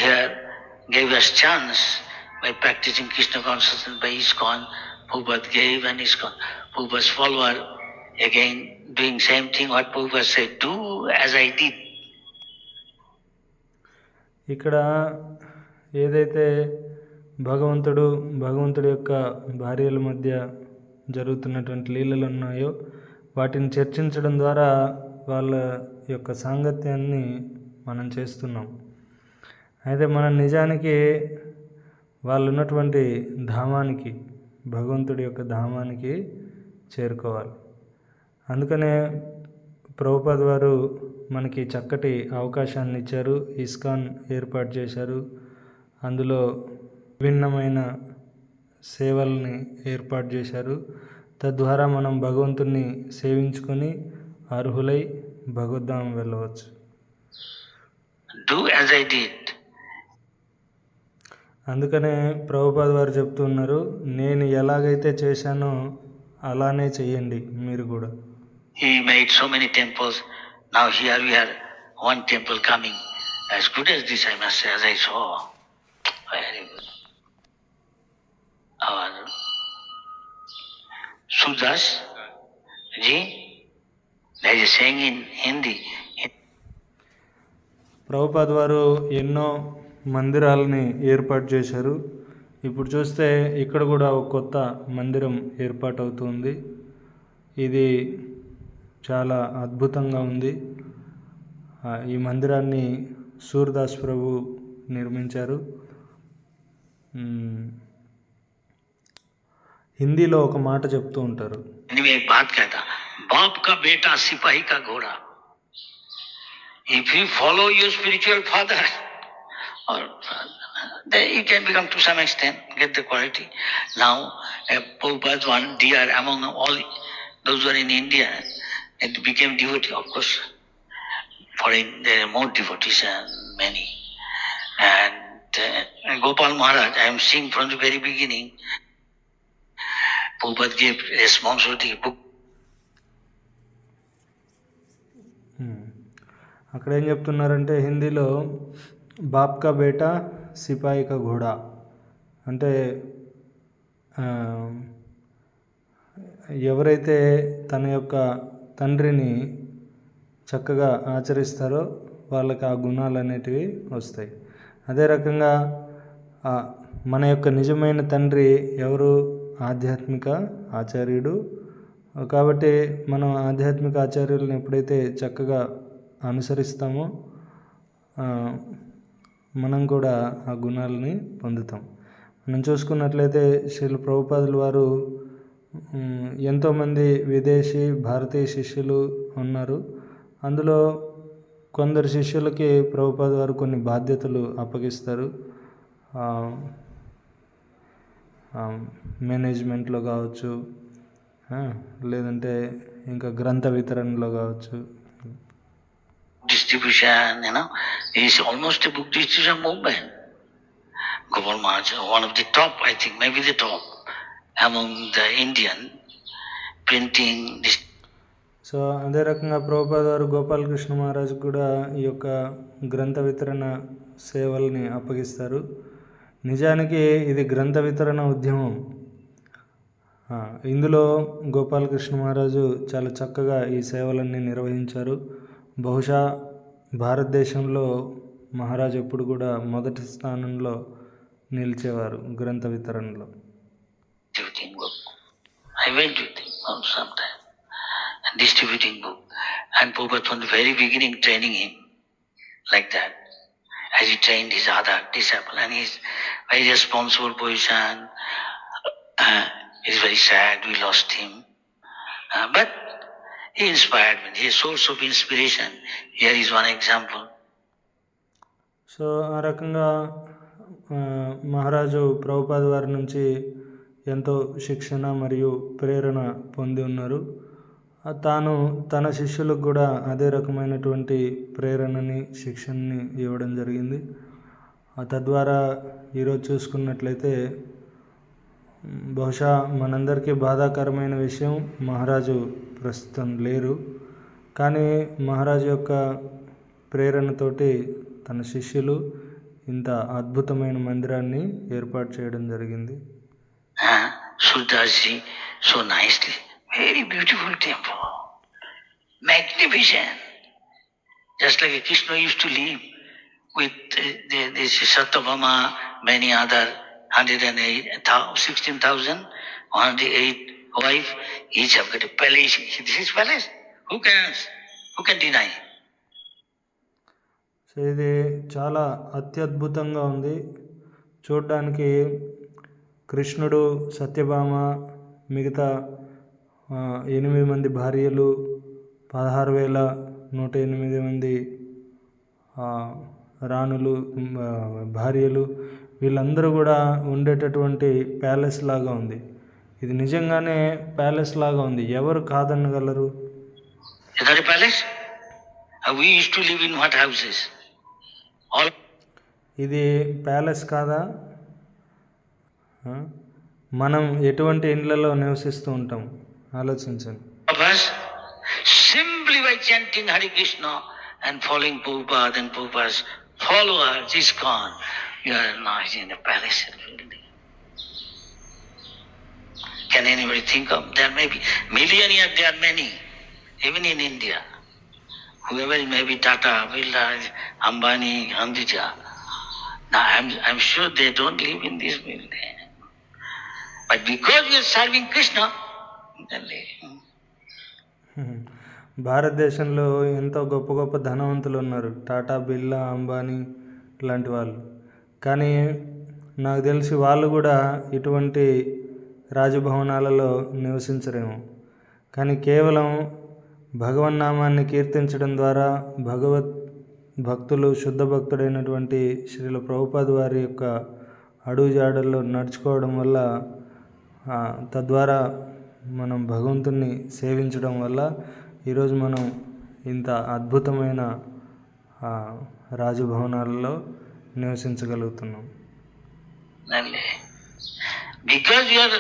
here gave us chance by practicing Krishna consciousness by ISKCON, Prabhupada gave and ISKCON, Prabhupada's follower again doing same thing what Prabhupada said, do as I did. ఇక్కడ ఏదైతే భగవంతుడి యొక్క భార్యల మధ్య జరుగుతున్నటువంటి లీలలు ఉన్నాయో వాటిని చర్చించడం ద్వారా వాళ్ళ యొక్క సాంగత్యాన్ని మనం చేస్తున్నాం. అయితే మనం నిజానికి వాళ్ళు ఉన్నటువంటి ధామానికి, భగవంతుడి యొక్క ధామానికి చేరుకోవాలి. అందుకనే ప్రభుపాద వారు మనకి చక్కటి అవకాశాన్ని ఇచ్చారు. ఇస్కాన్ ఏర్పాటు చేశారు. అందులో విభిన్నమైన సేవల్ని ఏర్పాటు చేశారు. తద్వారా మనం భగవంతుని సేవించుకొని అర్హులై భగవద్ధామం వెళ్ళవచ్చు. Do as I did. అందుకనే ప్రభుపాద వారు చెప్తున్నారు, నేను ఎలాగైతే చేశానో అలానే చెయ్యండి మీరు కూడా. He made so many temples. Now here we are, one temple coming. As good as this, I must say, as I saw. Very good. Our Sudas ji, there is a saying in Hindi. Prabhupada వారు ఎన్నో మందిరాలని ఏర్పాటు చేశారు. ఇప్పుడు చూస్తే ఇక్కడ కూడా ఒక కొత్త మందిరం ఏర్పాటు అవుతుంది. ఇది చాలా అద్భుతంగా ఉంది. ఈ మందిరాన్ని సూర్దాస్ ప్రభు నిర్మించారు. హిందీలో ఒక మాట చెప్తూ ఉంటారు. బాప్ కా బేటా సిపాహి కా ఘోడా. If you follow your spiritual father, or you can become to some extent, get the quality. Now, Prabhupada's one dear among all those who are in India, it became devotee, of course. Foreign, there are more devotees and many. And Gopal Maharaj, I am seeing from the very beginning, Prabhupada gave responsibility book. అక్కడ ఏం చెప్తున్నారంటే హిందీలో బాప్ కా బేటా సిపాయి కా ఘోడా అంటే ఎవరైతే తన యొక్క తండ్రిని చక్కగా ఆచరిస్తారో వాళ్ళకి ఆ గుణాలు అనేటివి వస్తాయి. అదే రకంగా మన యొక్క నిజమైన తండ్రి ఎవరు? ఆధ్యాత్మిక ఆచార్యుడు. కాబట్టి మనం ఆధ్యాత్మిక ఆచార్యులను ఎప్పుడైతే చక్కగా అనుసరిస్తామో మనం కూడా ఆ గుణాలని పొందుతాం. మనం చూసుకున్నట్లయితే శ్రీల ప్రభుపాదుల వారు ఎంతోమంది విదేశీ భారతీయ శిష్యులు ఉన్నారు. అందులో కొందరు శిష్యులకి ప్రభుపాద వారు కొన్ని బాధ్యతలు అప్పగిస్తారు. మేనేజ్మెంట్లో కావచ్చు, లేదంటే ఇంకా గ్రంథ వితరణలో కావచ్చు. Distribution, is almost a book distribution movement. Gopal Maharaj, one of the top, I think, maybe the top among the Indian printing. So అదే రకంగా ప్రభుపాద వారు గోపాలకృష్ణ మహారాజ్ కూడా ఈ యొక్క గ్రంథ వితరణ సేవల్ని అప్పగిస్తారు. నిజానికి ఇది గ్రంథ వితరణ ఉద్యమం. ఇందులో గోపాలకృష్ణ మహారాజు చాలా చక్కగా ఈ సేవలన్నీ నిర్వహించారు. బహుశా భారతదేశంలో మహారాజు ఎప్పుడు కూడా మొదటి స్థానంలో నిలిచేవారు గ్రంథ వితరణలో. I went with him sometime and distributing book, and Prabhupada from the very beginning training him like that, as he trained his other disciple, and his very responsible position. It's very sad we lost him, but he inspired me. He is a source of inspiration. Here is one example. So ఆ రకంగా మహారాజు ప్రభుపాద వారి నుంచి ఎంతో శిక్షణ మరియు ప్రేరణ పొంది ఉన్నారు. తాను తన శిష్యులకు కూడా అదే రకమైనటువంటి ప్రేరణని శిక్షణని ఇవ్వడం జరిగింది. తద్వారా ఈరోజు చూసుకున్నట్లయితే బహుశా మనందరికీ బాధాకరమైన విషయం, మహారాజు ప్రస్తుతం లేరు. కానీ మహారాజు యొక్క ప్రేరణతోటి తన శిష్యులు ఇంత అద్భుతమైన మందిరాన్ని ఏర్పాటు చేయడం జరిగింది. Surdasji, so nicely, very beautiful temple, magnificent. Just like Krishna used to live with this Satyabhama, many other 16,000, 108 wife, each have got a palace. This is palace. Who can deny? So ఇది చాలా అత్యద్భుతంగా ఉంది. చూడడానికి కృష్ణుడు, సత్యభామ, మిగతా 8 మంది భార్యలు, 16,108 మంది రాణులు, భార్యలు, వీళ్ళందరూ కూడా ఉండేటటువంటి ప్యాలెస్ లాగా ఉంది. ఇది నిజంగానే ప్యాలెస్ లాగా ఉంది. ఎవరు కాదనగలరు? ఇది ప్యాలెస్ కాదా? మనం ఎటువంటి ఇండ్లలో నివసిస్తూ ఉంటాం ఆలోచించండి. Simply by chanting Hare Krishna and following Prabhupada and Prabhupada's followers, ISKCON, you are now in a palace building. Can anybody think of? There may be millionaires, there are many, even in India. Whoever may be Tata, Birla, Ambani, Andija. Now I'm sure they don't live in this building. But because we are serving Krishna, then they... భారతదేశంలో ఎంతో గొప్ప గొప్ప ధనవంతులు ఉన్నారు, టాటా, బిర్లా, అంబానీ లాంటి వాళ్ళు. కానీ నాకు తెలిసి వాళ్ళు కూడా ఇటువంటి రాజభవనాలలో నివసించరేమో. కానీ కేవలం భగవన్నామాన్ని కీర్తించడం ద్వారా భక్తులు, శుద్ధ భక్తుడైనటువంటి శ్రీల ప్రభుపాద వారి యొక్క అడుగుజాడల్లో నడుచుకోవడం వల్ల, తద్వారా మనం భగవంతుణ్ణి సేవించడం వల్ల ఈరోజు మనం ఇంత అద్భుతమైన రాజభవనాలలో నివసించగలుగుతున్నాం. Because we are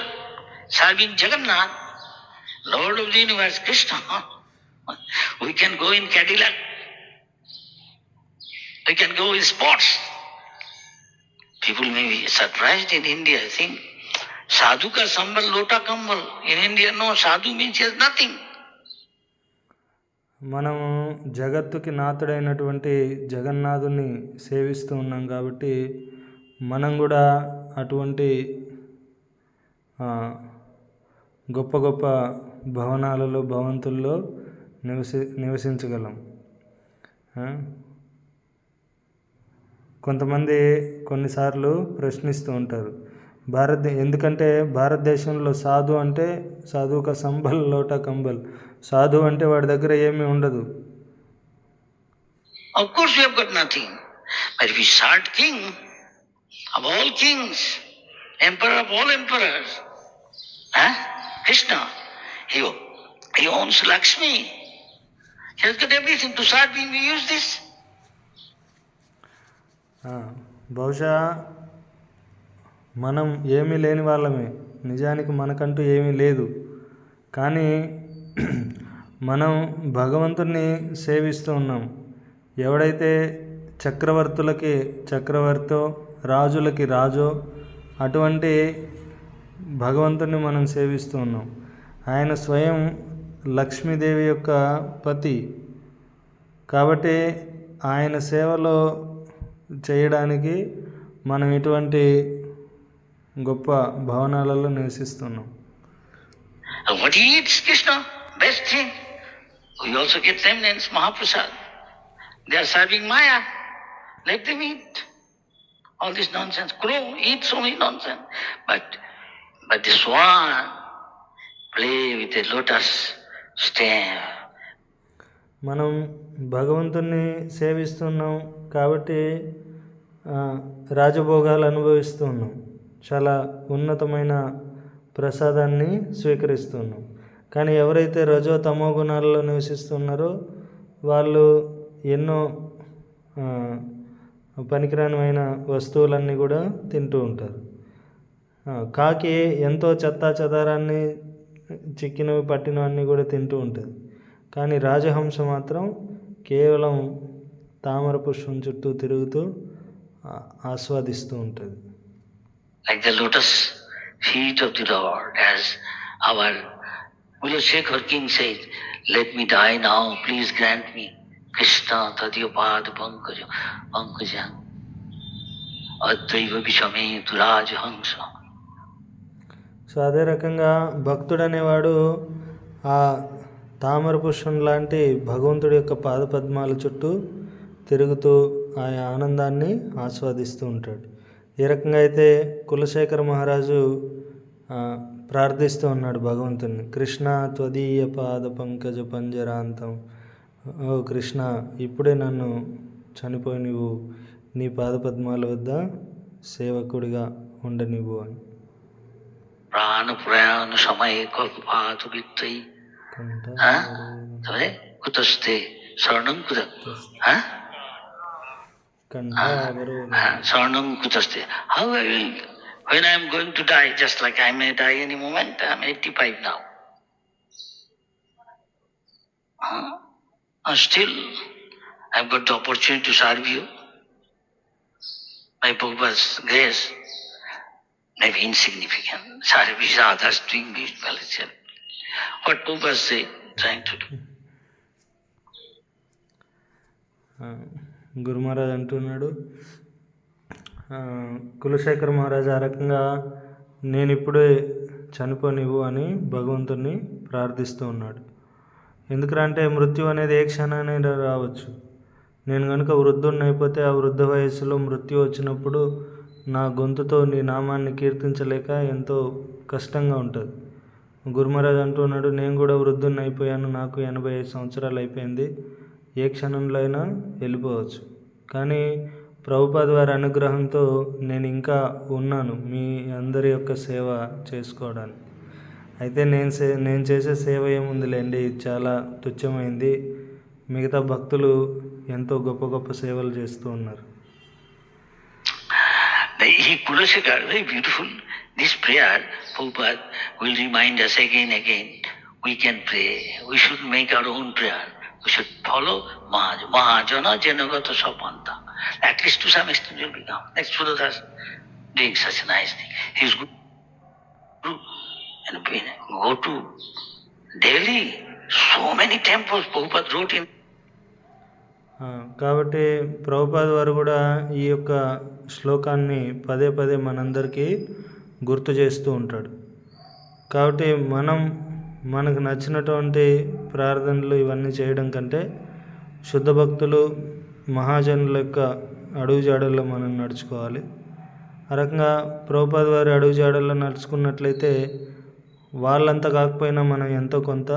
serving Jagannath, Lord of the universe, Krishna, we can go in Cadillac, we can go in sports. People may be surprised in India, think sadhu ka sambal lota kambal. In India, no, sadhu means he has nothing. మనము జగత్తుకి నాథుడైనటువంటి జగన్నాథుని సేవిస్తూ ఉన్నాం కాబట్టి మనం కూడా అటువంటి గొప్ప గొప్ప భవనాలలో, భవంతుల్లో నివసించగలం. కొంతమంది కొన్నిసార్లు ప్రశ్నిస్తూ ఉంటారు, ఎందుకంటే భారతదేశంలో సాధు అంటే సాధు కా సంబల్ లోటా కంబల్, సాధు అంటే వాడి దగ్గర ఏమీ ఉండదు. Of course we have got nothing, but we serve king of all kings, emperor of all emperors, Krishna. He owns Lakshmi. He has got everything. To serve him we use this. బహుశా మనం ఏమీ లేని వాళ్ళమే, నిజానికి మనకంటూ ఏమీ లేదు. కానీ మనం భగవంతుణ్ణి సేవిస్తూ ఉన్నాం. ఎవడైతే చక్రవర్తులకి చక్రవర్తో, రాజులకి రాజో, అటువంటి భగవంతుని మనం సేవిస్తూ ఉన్నాం. ఆయన స్వయం లక్ష్మీదేవి యొక్క పతి కాబట్టి ఆయన సేవలో చేయడానికి మనం ఇటువంటి గొప్ప భవనాలలో నివసిస్తున్నాం. And what he eats, Krishna, best thing. We also get remnants, Mahaprasad. They are serving Maya. Let them eat. All this nonsense. Crow eat so many nonsense. But the swan play with the lotus stem. మనం భగవంతుణ్ణి సేవిస్తున్నాం కాబట్టి రాజభోగాలు అనుభవిస్తూ ఉన్నాం. చాలా ఉన్నతమైన ప్రసాదాన్ని స్వీకరిస్తున్నాం. కానీ ఎవరైతే రజో తమో గుణాలలో నివసిస్తున్నారో వాళ్ళు ఎన్నో పనికిరానిమైన వస్తువులన్నీ కూడా తింటూ ఉంటారు. కాకి ఎంతో చెత్తా చెదారాన్ని చిక్కినవి పట్టినవన్నీ కూడా తింటూ ఉంటుంది. కానీ రాజహంస మాత్రం కేవలం తామర పుష్పం చుట్టూ తిరుగుతూ ఆస్వాదిస్తూ ఉంటుంది. Like the lotus feet of the Lord, as our Shekhar King says, let me die now, please grant me Krishna tadyapad pankajam advaiva vishame durajhansa. So అదే రకంగా భక్తుడు అనేవాడు ఆ తామర పుష్పం లాంటి భగవంతుడి యొక్క పాదపద్మాల చుట్టూ తిరుగుతూ ఆ ఆనందాన్ని ఆస్వాదిస్తూ ఉంటాడు. ఏ రకంగా అయితే కులశేఖర మహారాజు ప్రార్థిస్తూ ఉన్నాడు భగవంతుని, కృష్ణ త్వదీయ పాద పంకజ పంజరాంతం, ఓ కృష్ణ ఇప్పుడే నన్ను చనిపోయి నువ్వు నీ పాదపద్మాల వద్ద సేవకుడిగా ఉండనివ్వు అని. ప్రాణ ప్రయాణ సమయ కల్పాతు విత్తై కుతస్తే శరణం కుత శరణం కుతస్తే. How I will, when I am going to die, just like I may die any moment, I am 85 now. And still I have got the opportunity to serve you. My Prabhupada's grace may be insignificant. Service others doing this well. What Prabhupada say, trying to do. గురు మహారాజ్ అంటున్నాడు, కులశేఖర మహారాజ్ ఆ రకంగా నేను ఇప్పుడే చనిపోనివ్వు అని భగవంతుని ప్రార్థిస్తూ ఉన్నాడు. ఎందుకంటే మృత్యు అనేది ఏ క్షణానైనా రావచ్చు. నేను కనుక వృద్ధుడిని అయిపోతే ఆ వృద్ధ వయస్సులో మృత్యు వచ్చినప్పుడు నా గొంతుతో నీ నామాన్ని కీర్తించలేక ఎంతో కష్టంగా ఉంటుంది. గురు మహారాజ్ అంటున్నాడు, నేను కూడా వృద్ధుడిని అయిపోయాను, నాకు 85 సంవత్సరాలు అయిపోయింది, ఏ క్షణంలో అయినా వెళ్ళిపోవచ్చు. కానీ ప్రభుపాద వారి అనుగ్రహంతో నేను ఇంకా ఉన్నాను మీ అందరి యొక్క సేవ చేసుకోవడానికి. అయితే నేను చేసే సేవ ఏముందిలేండి, చాలా తుచ్చమైంది, మిగతా భక్తులు ఎంతో గొప్ప గొప్ప సేవలు చేస్తూ ఉన్నారు. Kulashekar, very beautiful. This prayer, Prabhupada will remind us again. We can pray. We should make our own prayer. We should follow Mahajana Janagata Sapanta. At least to some extent will become. Like Sudadas doing such a nice thing. He is good. And go to Delhi. So many temples Prabhupada wrote in. కాబట్టి ప్రభుపాద వారు కూడా ఈ యొక్క శ్లోకాన్ని పదే పదే మనందరికీ గుర్తు చేస్తూ ఉంటాడు. కాబట్టి మనకు నచ్చినటువంటి ప్రార్థనలు ఇవన్నీ చేయడం కంటే శుద్ధ భక్తులు మహాజనుల యొక్క అడుగుజాడల్లో మనం నడుచుకోవాలి. ఆ రకంగా ప్రభుపాద వారి అడుగుజాడల్లో నడుచుకున్నట్లయితే వాళ్ళంతా కాకపోయినా మనం ఎంతో కొంత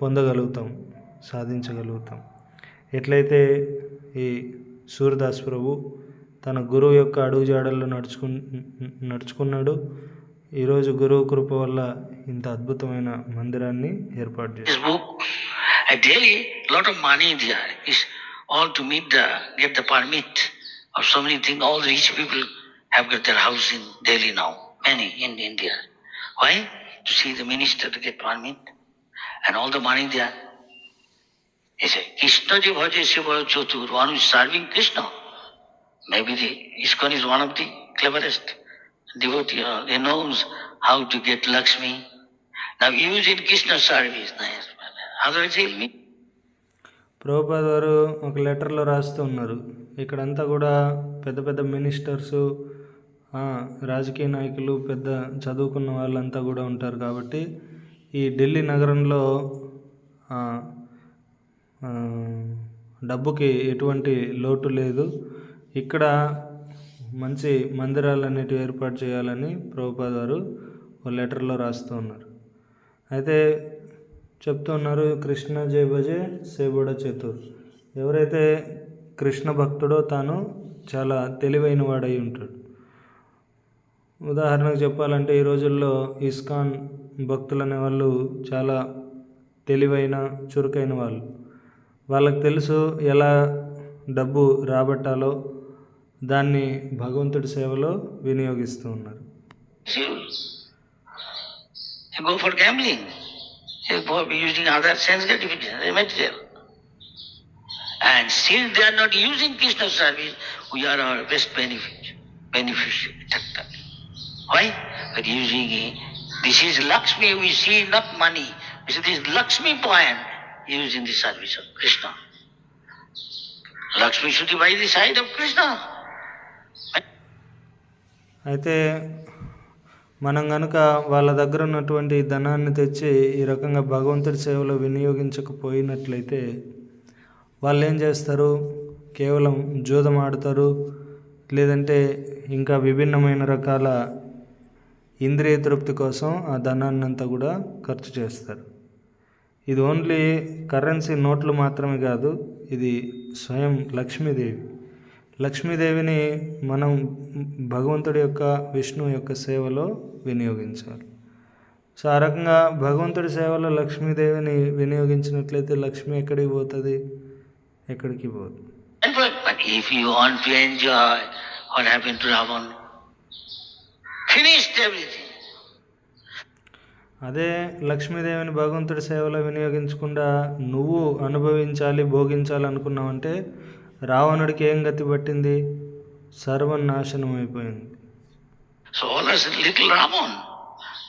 పొందగలుగుతాం, సాధించగలుగుతాం. ఎట్లయితే ఈ సూర్దాస్ ప్రభు తన గురువు యొక్క అడుగుజాడల్లో నడుచుకున్నాడు, ఈరోజు గురువు కృప వల్ల ఇంత అద్భుతమైన మందిరాన్ని ఏర్పాటు చేశారు. Delhi, lot of money there is all to get the permit of so many things. All the rich people have got their house in Delhi now, many in India. Why? To see the minister to get permit, and all the money there. He said, Krishna ji bhaje Shiva Chatur, one who is serving Krishna. Maybe the ISKCON is one of the cleverest devotee, he knows how to get Lakshmi. Now use in Krishna service. Nice. Otherwise he'll meet. Prabhupada వారు ఒక లెటర్లో రాస్తూ ఉన్నారు, ఇక్కడంతా కూడా పెద్ద పెద్ద ministers, రాజకీయ నాయకులు, పెద్ద చదువుకున్న వాళ్ళంతా కూడా ఉంటారు. కాబట్టి ఈ ఢిల్లీ నగరంలో డబ్బుకి ఎటువంటి లోటు లేదు. ఇక్కడ మంచి మందిరాలు అనేటివి ఏర్పాటు చేయాలని ప్రభుపాద వారు ఒక లెటర్లో రాస్తూ ఉన్నారు. అయితే చెప్తూ ఉన్నారు, కృష్ణ జయ భజే సేబోడ చతుర్. ఎవరైతే కృష్ణ భక్తుడో తాను చాలా తెలివైన వాడై ఉంటాడు. ఉదాహరణకు చెప్పాలంటే ఈ రోజుల్లో ఇస్కాన్ భక్తులు అనే వాళ్ళు చాలా తెలివైన చురుకైన వాళ్ళు. వాళ్ళకి తెలుసు ఎలా డబ్బు రాబట్టాలో, దాన్ని భగవంతుడి సేవలో వినియోగిస్తూ ఉన్నారు. Go for gambling, for using other sense gratification, material. And since they are not using Krishna service, we are our best beneficiary. Why? But using it. This is Lakshmi, we see not money. This is Lakshmi point used in the service of Krishna. Lakshmi should be by the side of Krishna. అయితే మనం కనుక వాళ్ళ దగ్గర ఉన్నటువంటి ధనాన్ని తెచ్చి ఈ రకంగా భగవంతుడి సేవలో వినియోగించకపోయినట్లయితే వాళ్ళు ఏం చేస్తారు? కేవలం జూదం ఆడతారు, లేదంటే ఇంకా విభిన్నమైన రకాల ఇంద్రియ తృప్తి కోసం ఆ ధనాన్ని అంతా కూడా ఖర్చు చేస్తారు. ఇది ఓన్లీ కరెన్సీ నోట్లు మాత్రమే కాదు, ఇది స్వయం లక్ష్మీదేవి. లక్ష్మీదేవిని మనం భగవంతుడి యొక్క, విష్ణువు యొక్క సేవలో వినియోగించాలి. సో ఆ రకంగా భగవంతుడి సేవలో లక్ష్మీదేవిని వినియోగించినట్లయితే లక్ష్మి ఎక్కడికి పోతుంది? ఎక్కడికి పోదు. But if you want to enjoy what happened to Ravan, finished everything. అదే లక్ష్మీదేవిని భగవంతుడి సేవలో వినియోగించకుండా నువ్వు అనుభవించాలి, భోగించాలి అనుకున్నావంటే రావణుడికి ఏం గతి పట్టింది? సర్వనాశనం అయిపోయింది. So all us little Ravan,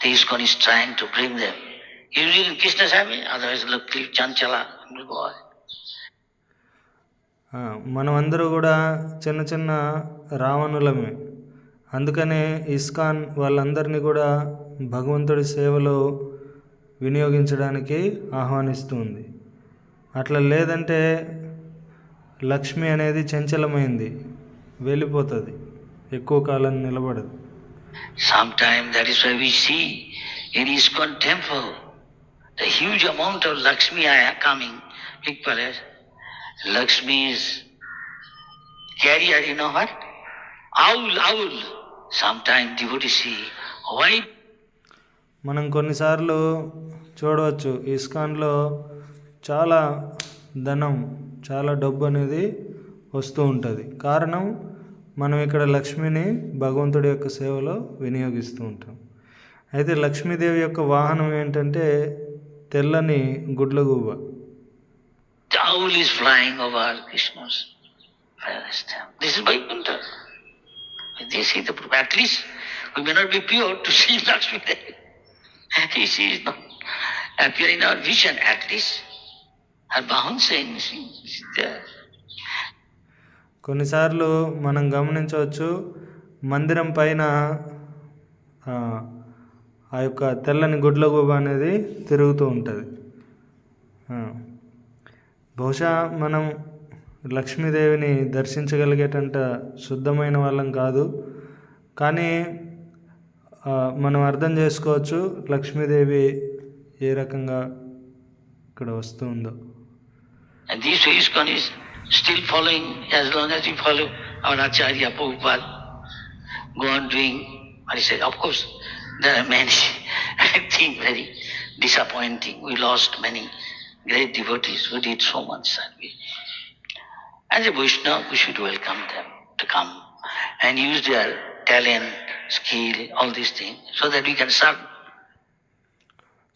the ISKCON is trying to bring them. Using Krishna service, otherwise look chanchala will go on. మనం అందరూ కూడా చిన్న చిన్న రావణులమే. అందుకనే ఇస్కాన్ వాళ్ళందరినీ కూడా భగవంతుడి సేవలో వినియోగించడానికి ఆహ్వానిస్తుంది. అట్లా లేదంటే లక్ష్మి అనేది చంచలమైంది, వెళ్ళిపోతుంది, ఎక్కువ కాలం నిలబడదు. Sometimes that is why we see in ISKCON temple the huge amount of Lakshmi are coming, big palace. Lakshmi is carrier, you know what? Owl. Sometimes devotees see why. మనం కొన్నిసార్లు చూడవచ్చు ఇస్కాన్లో చాలా ధనం, చాలా డబ్బు అనేది వస్తూ ఉంటుంది. కారణం మనం ఇక్కడ లక్ష్మిని భగవంతుడి యొక్క సేవలో వినియోగిస్తూ ఉంటాం. అయితే లక్ష్మీదేవి యొక్క వాహనం ఏంటంటే తెల్లని గుడ్లగూబ. The owl is flying over Krishna's forest. This is Vaikuntha. This is the proof. At least we may not be pure to see Lakshmi Devi. She is not appearing in our vision. At least her Bahan saying she is there. కొన్నిసార్లు మనం గమనించవచ్చు, మందిరం పైన ఆ యొక్క తెల్లని గుడ్లగూబ అనేది తిరుగుతూ ఉంటుంది. బహుశా మనం లక్ష్మీదేవిని దర్శించగలిగేటంత శుద్ధమైన వాళ్ళం కాదు, కానీ మనం అర్థం చేసుకోవచ్చు లక్ష్మీదేవి ఏ రకంగా ఇక్కడ వస్తుందో. And this ISKCON is still following as long as we follow our Acharya Prabhupada. Go on doing what he said. Of course, there are many, I think, very disappointing. We lost many great devotees who did so much service. As a Vaishnava, we should welcome them to come and use their talent, skill, all these things, so that we can serve.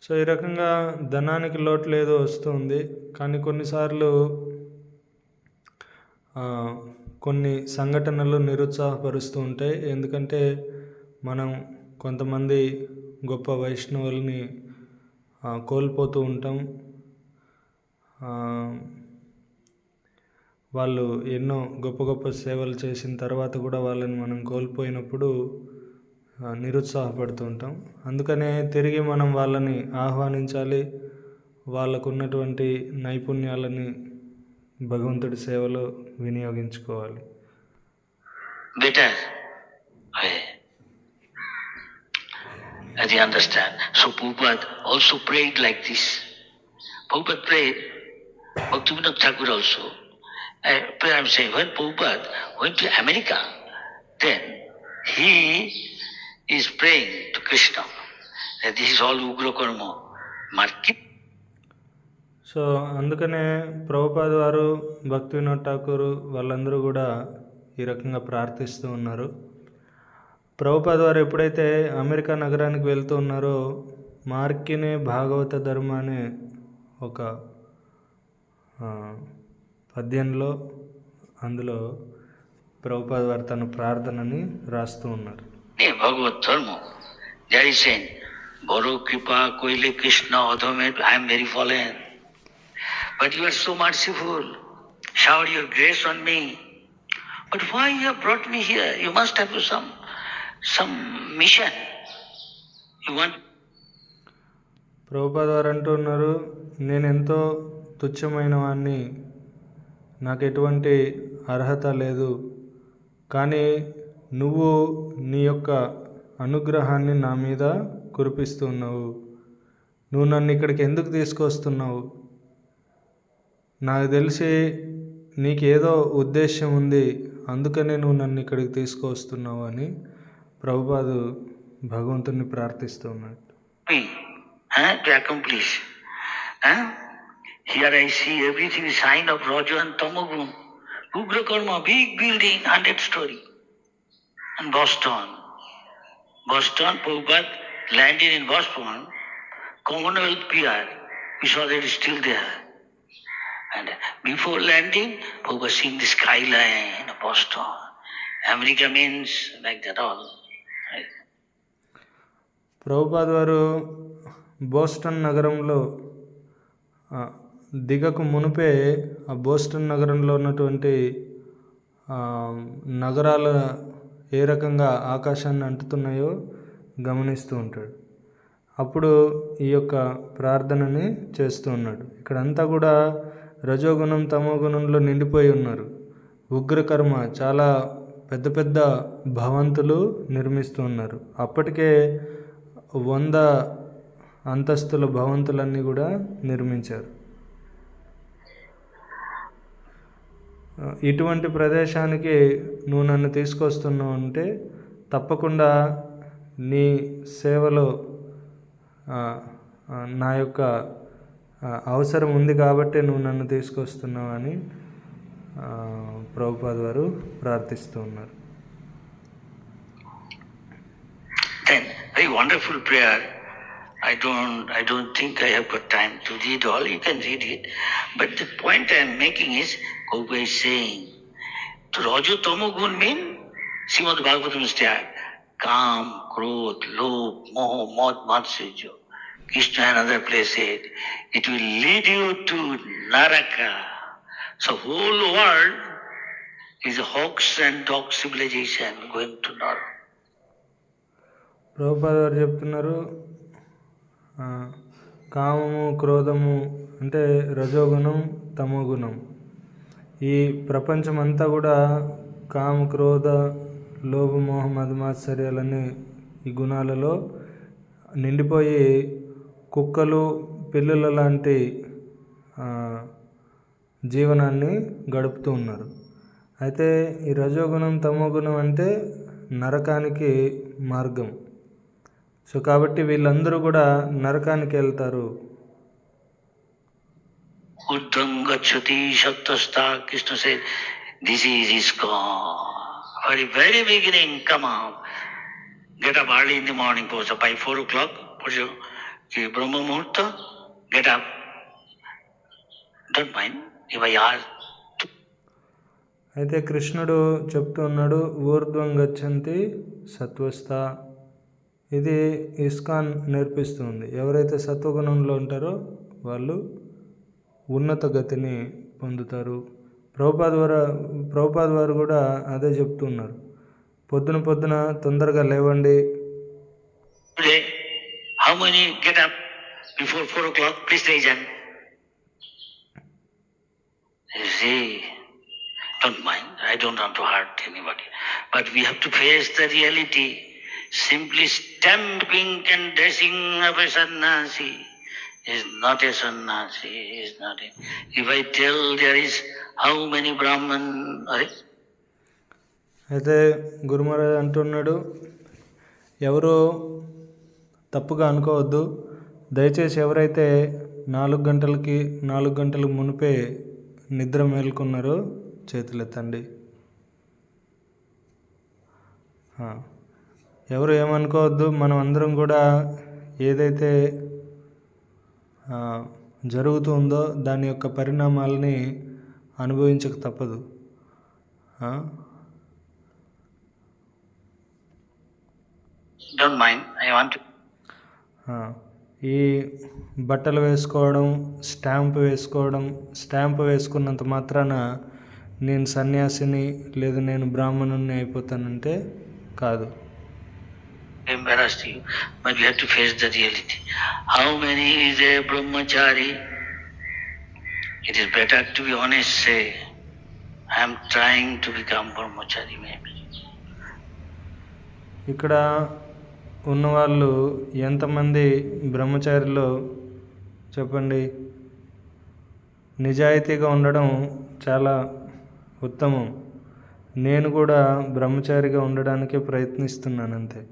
So ఈ రకంగా ధనానికి లోటు లేదో వస్తుంది, కానీ కొన్నిసార్లు కొన్ని సంఘటనలు నిరుత్సాహపరుస్తూ ఉంటాయి. ఎందుకంటే మనం కొంతమంది గొప్ప వైష్ణవుల్ని కోల్పోతూ ఉంటాం. వాళ్ళు ఎన్నో గొప్ప గొప్ప సేవలు చేసిన తర్వాత కూడా వాళ్ళని మనం కోల్పోయినప్పుడు నిరుత్సాహపడుతూ ఉంటాం. అందుకనే తిరిగి మనం వాళ్ళని ఆహ్వానించాలి. వాళ్ళకు ఉన్నటువంటి నైపుణ్యాలని భగవంతుడి సేవలో వినియోగించుకోవాలి. Better way. As you understand. So Prabhupada also prayed like this. Prabhupada prayed, Bhaktivinoda Thakur also. I'm saying, when Prabhupada went to America, then he is praying to Krishna that this is all Ugra Karma. Market. So అందుకనే ప్రభుపాద్ వారు, భక్తి వినోద్ ఠాకూర్ వాళ్ళందరూ కూడా ఈ రకంగా ప్రార్థిస్తూ ఉన్నారు. ప్రభుపాద్ వారు ఎప్పుడైతే అమెరికా నగరానికి వెళ్తూ ఉన్నారో మార్కినే భాగవత ధర్మ అనే ఒక పద్యంలో అందులో ప్రభుపాద్ వారు తన ప్రార్థనని రాస్తూ ఉన్నారు. భగవత్ ధర్మ జై సేన్ బరో కృపా కోయిలే కృష్ణ అధమే I am very fallen but you are so merciful shower your grace on me but why you have brought me here you must have some mission you want. Prabhupad వారు అంటున్నారు, నేను ఎంతో తుచ్చమైన వాడిని, నాకు ఎటువంటి అర్హత లేదు, కానీ నువ్వు నీ యొక్క అనుగ్రహాన్ని నా మీద కురిపిస్తున్నావు. నువ్వు నన్ను ఇక్కడికి ఎందుకు తీసుకొస్తున్నావు? నాకు తెలిసి నీకేదో ఉద్దేశం ఉంది, అందుకనే నువ్వు నన్ను ఇక్కడికి తీసుకొస్తున్నావు అని ప్రభుపాదు భగవంతుని ప్రార్థిస్తున్నాడు. To accomplish. Here I see everything is sign of Raja and Tamagun. Ugra Karma, big building, 100 story. And Boston, Prabhupada landed in Boston, Commonwealth Pier. We saw that it's still there. And before landing, Prabhupada seeing the skyline of Boston. America means like that all. Prabhupad వారు Boston నగరంలో దిగకు మునిపే ఆ Boston నగరంలో ఉన్నటువంటి నగరాల ఏ రకంగా ఆకాశాన్ని అంటుతున్నాయో గమనిస్తూ ఉంటాడు. అప్పుడు ఈ యొక్క ప్రార్థనని చేస్తూ ఉన్నాడు. ఇక్కడంతా కూడా రజోగుణం తమోగుణంలో నిండిపోయి ఉన్నారు. ఉగ్రకర్మ చాలా పెద్ద పెద్ద భవంతులు నిర్మిస్తూ ఉన్నారు. అప్పటికే 100 అంతస్తుల భవంతులన్నీ కూడా నిర్మించారు. ఇటువంటి ప్రదేశానికి నువ్వు నన్ను తీసుకొస్తున్నావు అంటే తప్పకుండా నీ సేవలో నా యొక్క అవసరం ఉంది కాబట్టి నువ్వు నన్ను తీసుకొస్తున్నావు అని ప్రభుపాద్ వారు ప్రార్థిస్తూ ఉన్నారు. Very wonderful prayer. I don't think I have got time to read all. You can read it. But the point I am making is, Prabhupada is saying, to Rajo Tamo Gun mean, Srimad Bhagavatam says, Kam, Krodh, Lobh, Moh, Mad, Matsya. Krishna another place said, it will lead you to Naraka. So whole world is a hoax and dog civilization going to Naraka. Prabhupad గారు చెప్తున్నారు, కామము క్రోధము అంటే రజోగుణం తమోగుణం, ఈ ప్రపంచమంతా కూడా కామ క్రోధ లోభ మోహ మదమాత్సర్యాలనే ఈ గుణాలలో నిండిపోయి కుక్కలు పిల్లుల లాంటి జీవనాన్ని గడుపుతూ ఉన్నారు. అయితే ఈ రజోగుణం తమోగుణం అంటే నరకానికి మార్గం. సో కాబట్టి వీళ్ళందరూ కూడా నరకానికి వెళ్తారు. Krishna said, this is ISKCON. Very, very beginning, come out. Get up early in the morning, by 4 o'clock, Brahma Muhurta, get up. Don't mind, if I ask. అయితే కృష్ణుడు చెప్తూ ఉన్నాడు, ఊర్ధ్వం గచ్చంతి సత్వస్థ ఇది ఇస్కాన్ నేర్పిస్తుంది. ఎవరైతే సత్వగుణంలో ఉంటారో వాళ్ళు ఉన్నత గతిని పొందుతారు. ప్రభుపాద వారు కూడా అదే చెప్తున్నారు. పొద్దున తొందరగా లేవండి. Today, how many get up before 4 o'clock? Please raise hand. You see, don't mind. I don't want to hurt anybody. But we have to face the reality. Simply stamping and dressing of a sannyasi is not a sannyasi. Is not a. If I tell there is how many Brahman, అయితే గురుమహారాజ్ అంటున్నాడు, ఎవరు తప్పుగా అనుకోవద్దు. దయచేసి ఎవరైతే 4 గంటల మునిపే నిద్ర మేల్కొన్నారో చేతులెత్తండి. ఎవరు ఏమనుకోవద్దు. మనం అందరం కూడా ఏదైతే జరుగుతుందో దాని యొక్క పరిణామాలని అనుభవించక తప్పదు. don't mind. I want to. ఈ బట్టలు వేసుకోవడం, స్టాంప్ వేసుకున్నంత మాత్రాన నేను సన్యాసిని లేదు నేను బ్రాహ్మణుని అయిపోతానంటే కాదు. Embarrassed you, but you have to face the reality. How many is a brahmachari? It is better to be honest, say, I am trying to become brahmachari maybe. ఇక్కడ ఉన్నవాళ్ళు ఎంతమంది బ్రహ్మచారిలో చెప్పండి. నిజాయితీగా ఉండడం చాలా ఉత్తమం. నేను కూడా బ్రహ్మచారిగా ఉండడానికే ప్రయత్నిస్తున్నాను అంతే.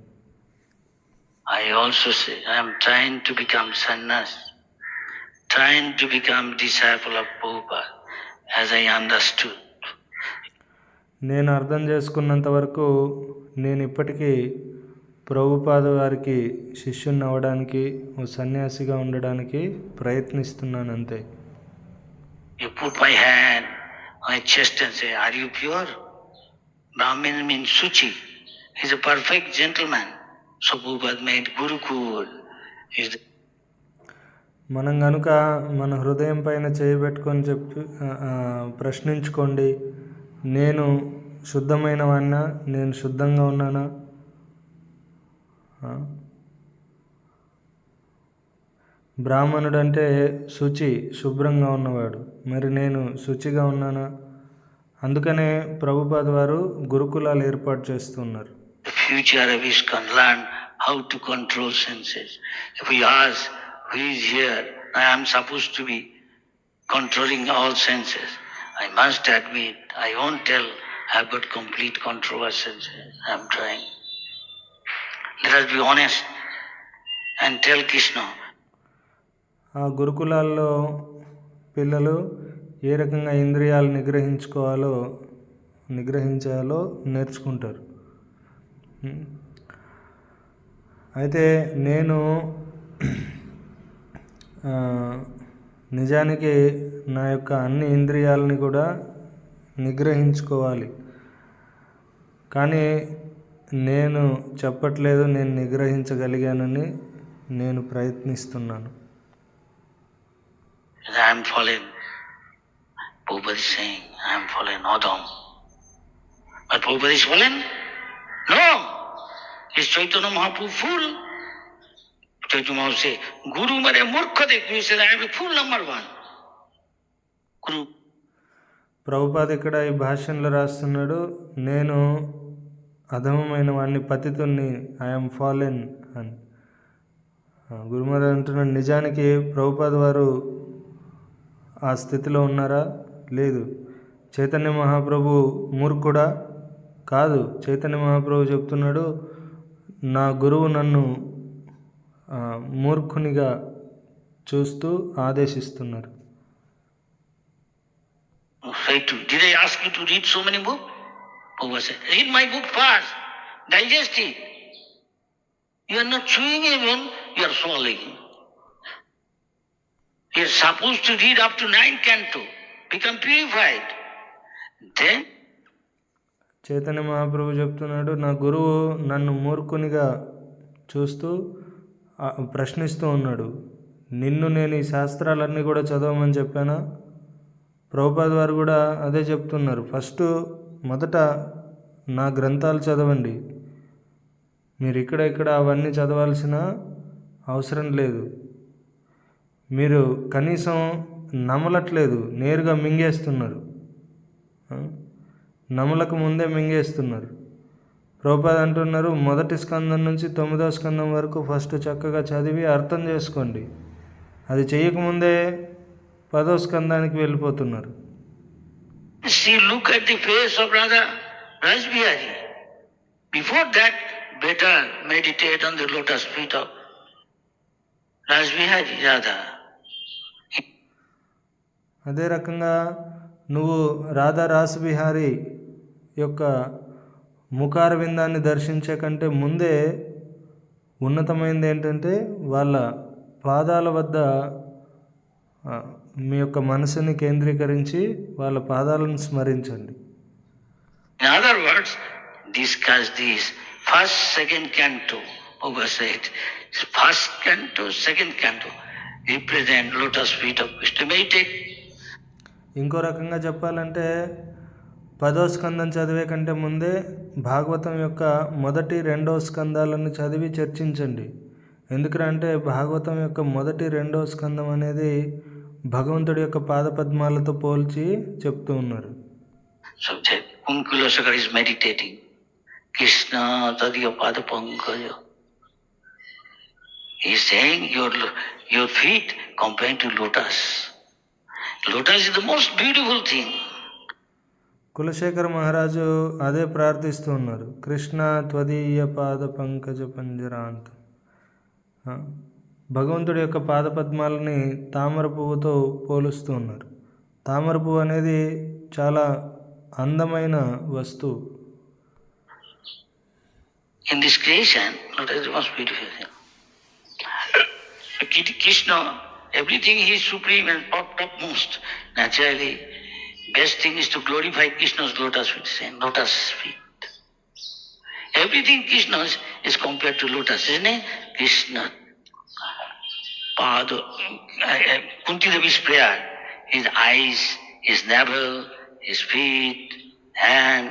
I also say, I am trying to become sannyasi, trying to become disciple of Prabhupada, as I understood. నేను అర్థం చేసుకున్నంత వరకు నేను ఇప్పటికీ ప్రభుపాద వారికి శిష్యుని అవ్వడానికి, ఓ సన్యాసిగా ఉండడానికి ప్రయత్నిస్తున్నాను అంతే. You put my hand on my chest and say, are you pure? Brahmin means Suchi. He is a perfect gentleman. So Prabhupada made Gurukul. మనం కనుక మన హృదయం పైన చేయబెట్టుకొని ప్రశ్నించుకోండి, నేను శుద్ధమైన వాడినా, నేను శుద్ధంగా ఉన్నానా? బ్రాహ్మణుడు అంటే శుచి, శుభ్రంగా ఉన్నవాడు. మరి నేను శుచిగా ఉన్నానా? అందుకనే ప్రభుపాద వారు గురుకులాలు ఏర్పాటు చేస్తున్నారు. Future of ISKCON learn how to control senses. If we ask who is here, I am supposed to be controlling all senses. I must admit, I won't tell I have got complete control of senses. I am trying. Let us be honest and tell Krishna. ఆ గురుకులాల్లో పిల్లలు ఏ రకంగా ఇంద్రియాలు నిగ్రహించాలో నేర్చుకుంటారు. అయితే నేను నిజానికి నా యొక్క అన్ని ఇంద్రియాలని కూడా నిగ్రహించుకోవాలి. కానీ నేను చెప్పట్లేదు నేను నిగ్రహించగలిగానని, నేను ప్రయత్నిస్తున్నాను. I am fallen. Prabhupada is saying, I am fallen, Adam. But Prabhupada is fallen? No. Is Chaitanya Mahaprabhu fool? Chaitanya Mahaprabhu say, Guru mere murkha dekh. He said, I am the fool number one. Guru. Prabhupada ఇక్కడ ఈ భాష్యంలో రాస్తున్నాడు, నేను అధమమైన వాడిని, పతితుణ్ణి, I'm fallen అని. గురుమహారాజ్ అంటున్నాడు, నిజానికి ప్రభుపాద వారు ఆ స్థితిలో ఉన్నారా? లేదు. చైతన్య మహాప్రభు మూర్ఖుడా? కాదు. చైతన్య మహాప్రభు చెప్తున్నాడు, నా గురువు నన్ను మూర్ఖునిగా చూస్తూ ఆదేశిస్తున్నారు. Did I ask you to read so many books? Prabhupada said, read my book first, digest it. You are not chewing even, you are swallowing. You are supposed to read up to 9 canto, become purified. Then Chaitanya Mahaprabhu చెప్తున్నాడు, నా గురువు నన్ను మూర్ఖునిగా చూస్తూ ప్రశ్నిస్తూ ఉన్నాడు. నిన్ను నేను ఈ శాస్త్రాలన్నీ కూడా చదవమని చెప్పానా? ప్రభుపాద వారు కూడా అదే చెప్తున్నారు. మొదట నా గ్రంథాలు చదవండి. మీరు ఇక్కడ అవన్నీ చదవాల్సిన అవసరం లేదు. మీరు కనీసం నమలట్లేదు, నేరుగా మింగేస్తున్నారు. నమలకు ముందే మింగేస్తున్నారు. ప్రభుపాద అంటున్నారు, మొదటి స్కందం నుంచి 9వ స్కందం వరకు ఫస్ట్ చక్కగా చదివి అర్థం చేసుకోండి. అది చేయకముందే 10వ స్కందానికి వెళ్ళిపోతున్నారు. See, look at the face of Radha Rajbihari. Before that, better meditate on the lotus feet of Rajbihari, Radha. అదే రకంగా నువ్వు రాధా రాసబిహారీ యొక్క ముఖార విందాన్ని దర్శించే కంటే ముందే ఉన్నతమైనది ఏంటంటే వాళ్ళ పాదాల వద్ద మీ యొక్క మనసుని కేంద్రీకరించి వాళ్ళ పాదాలను స్మరించండి. In other words, discuss this. First, second canto, over said. First canto, second canto represent lotus feet of Krishna. Meditate. ఇంకో రకంగా చెప్పాలంటే 10వ స్కందం చదివే కంటే ముందే భాగవతం యొక్క మొదటి 2వ స్కందాలను చదివి చర్చించండి. ఎందుకంటే భాగవతం యొక్క మొదటి 2వ స్కందం అనేది భగవంతుడి యొక్క పాదపద్మాలతో పోల్చి చెప్తూ ఉన్నారు. So Kunkula Sakar is meditating. Krishna Tadiya Pada Pankaja. He is saying your feet compared to lotus. Lotus is the most beautiful thing. Kulasekhara మహారాజు అదే ప్రార్థిస్తూ ఉన్నారు. కృష్ణ త్వదీయ పాద పంకజ పంజరాంత. భగవంతుడి యొక్క పాదపద్మాలని తామర పువ్వుతో పోలుస్తూ ఉన్నారు. తామర పువ్వు అనేది చాలా అందమైన వస్తువు. In this creation, lotus is the most beautiful thing. Krishna, everything he is supreme and topmost. Naturally, best thing is to glorify Krishna's lotus feet. Everything Krishna is compared to lotus, isn't it? Krishna, Pada, Kunti Devi's prayer, his eyes, his navel, his feet, hand.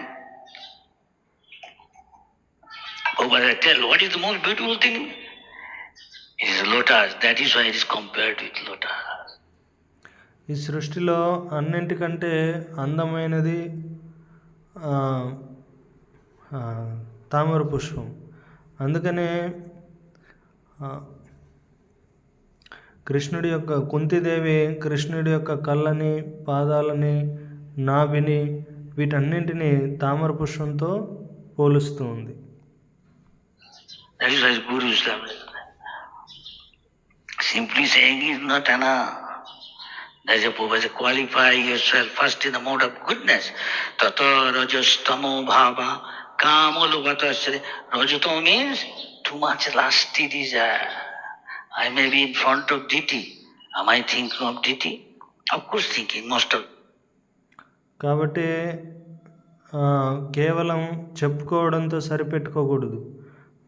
Over I tell, what is the most beautiful thing? It is lotus. That is why it is compared with lotus. ఈ సృష్టిలో అన్నింటికంటే అందమైనది తామర పుష్పం. అందుకనే కృష్ణుడి యొక్క కుంతిదేవి కృష్ణుడి యొక్క కళ్ళని, పాదాలని, నాభిని వీటన్నింటినీ తామర పుష్పంతో పోలుస్తూ ఉంది. That is why Guru Islam simply saying is not enough. There is a purpose. Qualify yourself first in the mode of goodness. Tata rajastamo bhava kama lovatasya. Rajato means too much lusty desire. I may be in front of deity. Am I thinking of deity? Of course thinking, most of. కాబట్టి కేవలం చెప్పుకోవడంతో సరిపెట్టుకోకూడదు,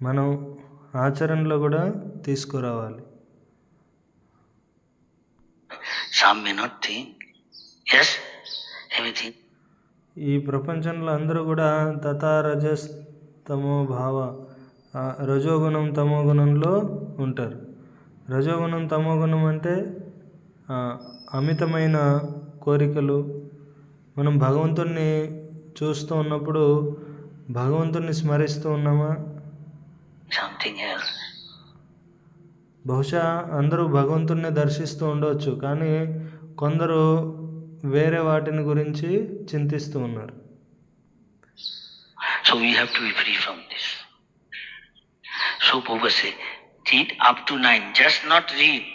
మనం ఆచరణలో కూడా తీసుకురావాలి. Some may not think. Yes, everything. ఈ ప్రపంచంలో అందరూ కూడా తథా రజస్ తమో భావ, రజోగుణం తమోగుణంలో ఉంటారు. రజోగుణం తమోగుణం అంటే అమితమైన కోరికలు. మనం భగవంతుణ్ణి చూస్తూ ఉన్నప్పుడు భగవంతుణ్ణి స్మరిస్తూ ఉన్నామా? Something else. బహుశా అందరూ భగవంతుణ్ణి దర్శిస్తూ ఉండవచ్చు, కానీ కొందరు వేరే వాటిని గురించి చింతిస్తూ ఉన్నారు. So we have to be free from this. So Prabhupada say, read up to 9, just not read.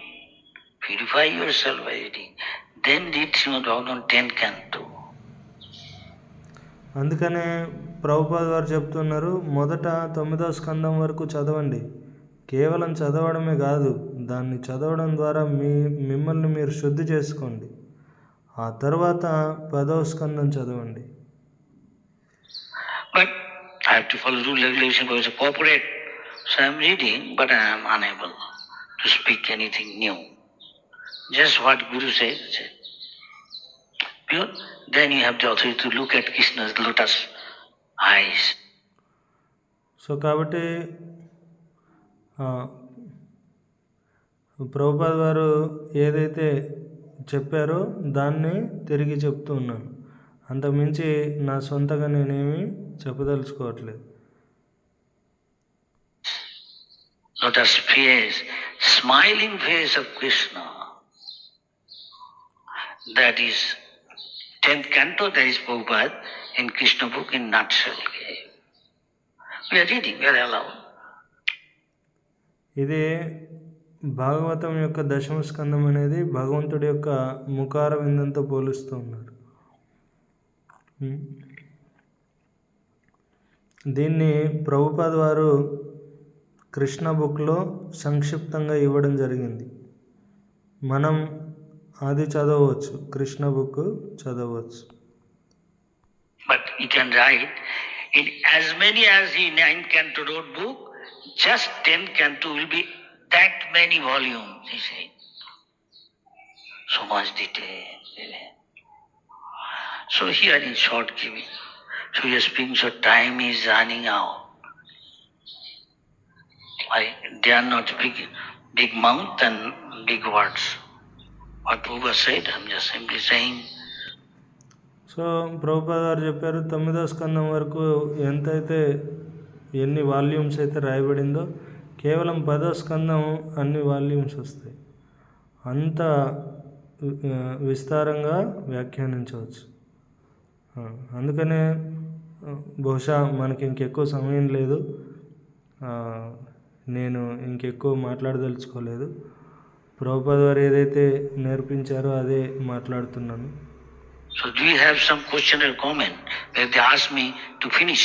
Purify yourself by reading. Then read Srimad Bhagavatam 10 canto. అందుకనే ప్రభుపాద వారు చెప్తున్నారు, మొదట 9వ స్కందం వరకు చదవండి. కేవలం చదవడమే కాదు, దాన్ని చదవడం ద్వారా మిమ్మల్ని మీరు శుద్ధి చేసుకోండి. ఆ తర్వాత 10వ స్కందం చదవండి. But I have to follow rule regulation because it's a corporate So I am reading, but I am unable to speak anything new. Just what Guru says. Pure. Then you have the authority to look at Krishna's lotus eyes. So కాబట్టి ప్రభుపాద వారు ఏదైతే చెప్పారో దాన్ని తిరిగి చెప్తూ ఉన్నాను. అంతకుమించి నా సొంతగా నేనేమి చెప్పదలుచుకోవట్లేదు. Lotus face, smiling face of Krishna. That is 10th canto, that is Prabhupada in Krishna book in nutshell. We are reading, we are allowed. ఇది భాగవతం యొక్క దశమ స్కందం అనేది భగవంతుడి యొక్క ముఖార విందంతో పోలుస్తూ ఉన్నారు. దీన్ని ప్రభుపాద వారు కృష్ణ బుక్లో సంక్షిప్తంగా ఇవ్వడం జరిగింది. మనం అది చదవచ్చు, కృష్ణ బుక్ చదవచ్చు. But you can write in as many as the 9th canto wrote book, just 10th canto will be that many volumes, he said. So much detail. So here in short giving. So we are speaking, so time is running out. They are not big mouth and big words. What Prabhupada said, I am just simply saying. So Prabhupada గారు చెప్పారు 9వ స్కందం వరకు ఎంతైతే ఎన్ని volumes అయితే రాయబడిందో కేవలం 10వ స్కందం అన్ని వాల్యూమ్స్ వస్తాయి. అంత విస్తారంగా వ్యాఖ్యానించవచ్చు. అందుకనే బహుశా మనకి ఇంకెక్కువ సమయం లేదు, నేను ఇంకెక్కువ మాట్లాడదలుచుకోలేదు. ప్రభుపాద వారు ఏదైతే నేర్పించారో అదే మాట్లాడుతున్నాను. So do you have some question or comment? If they ask me to finish.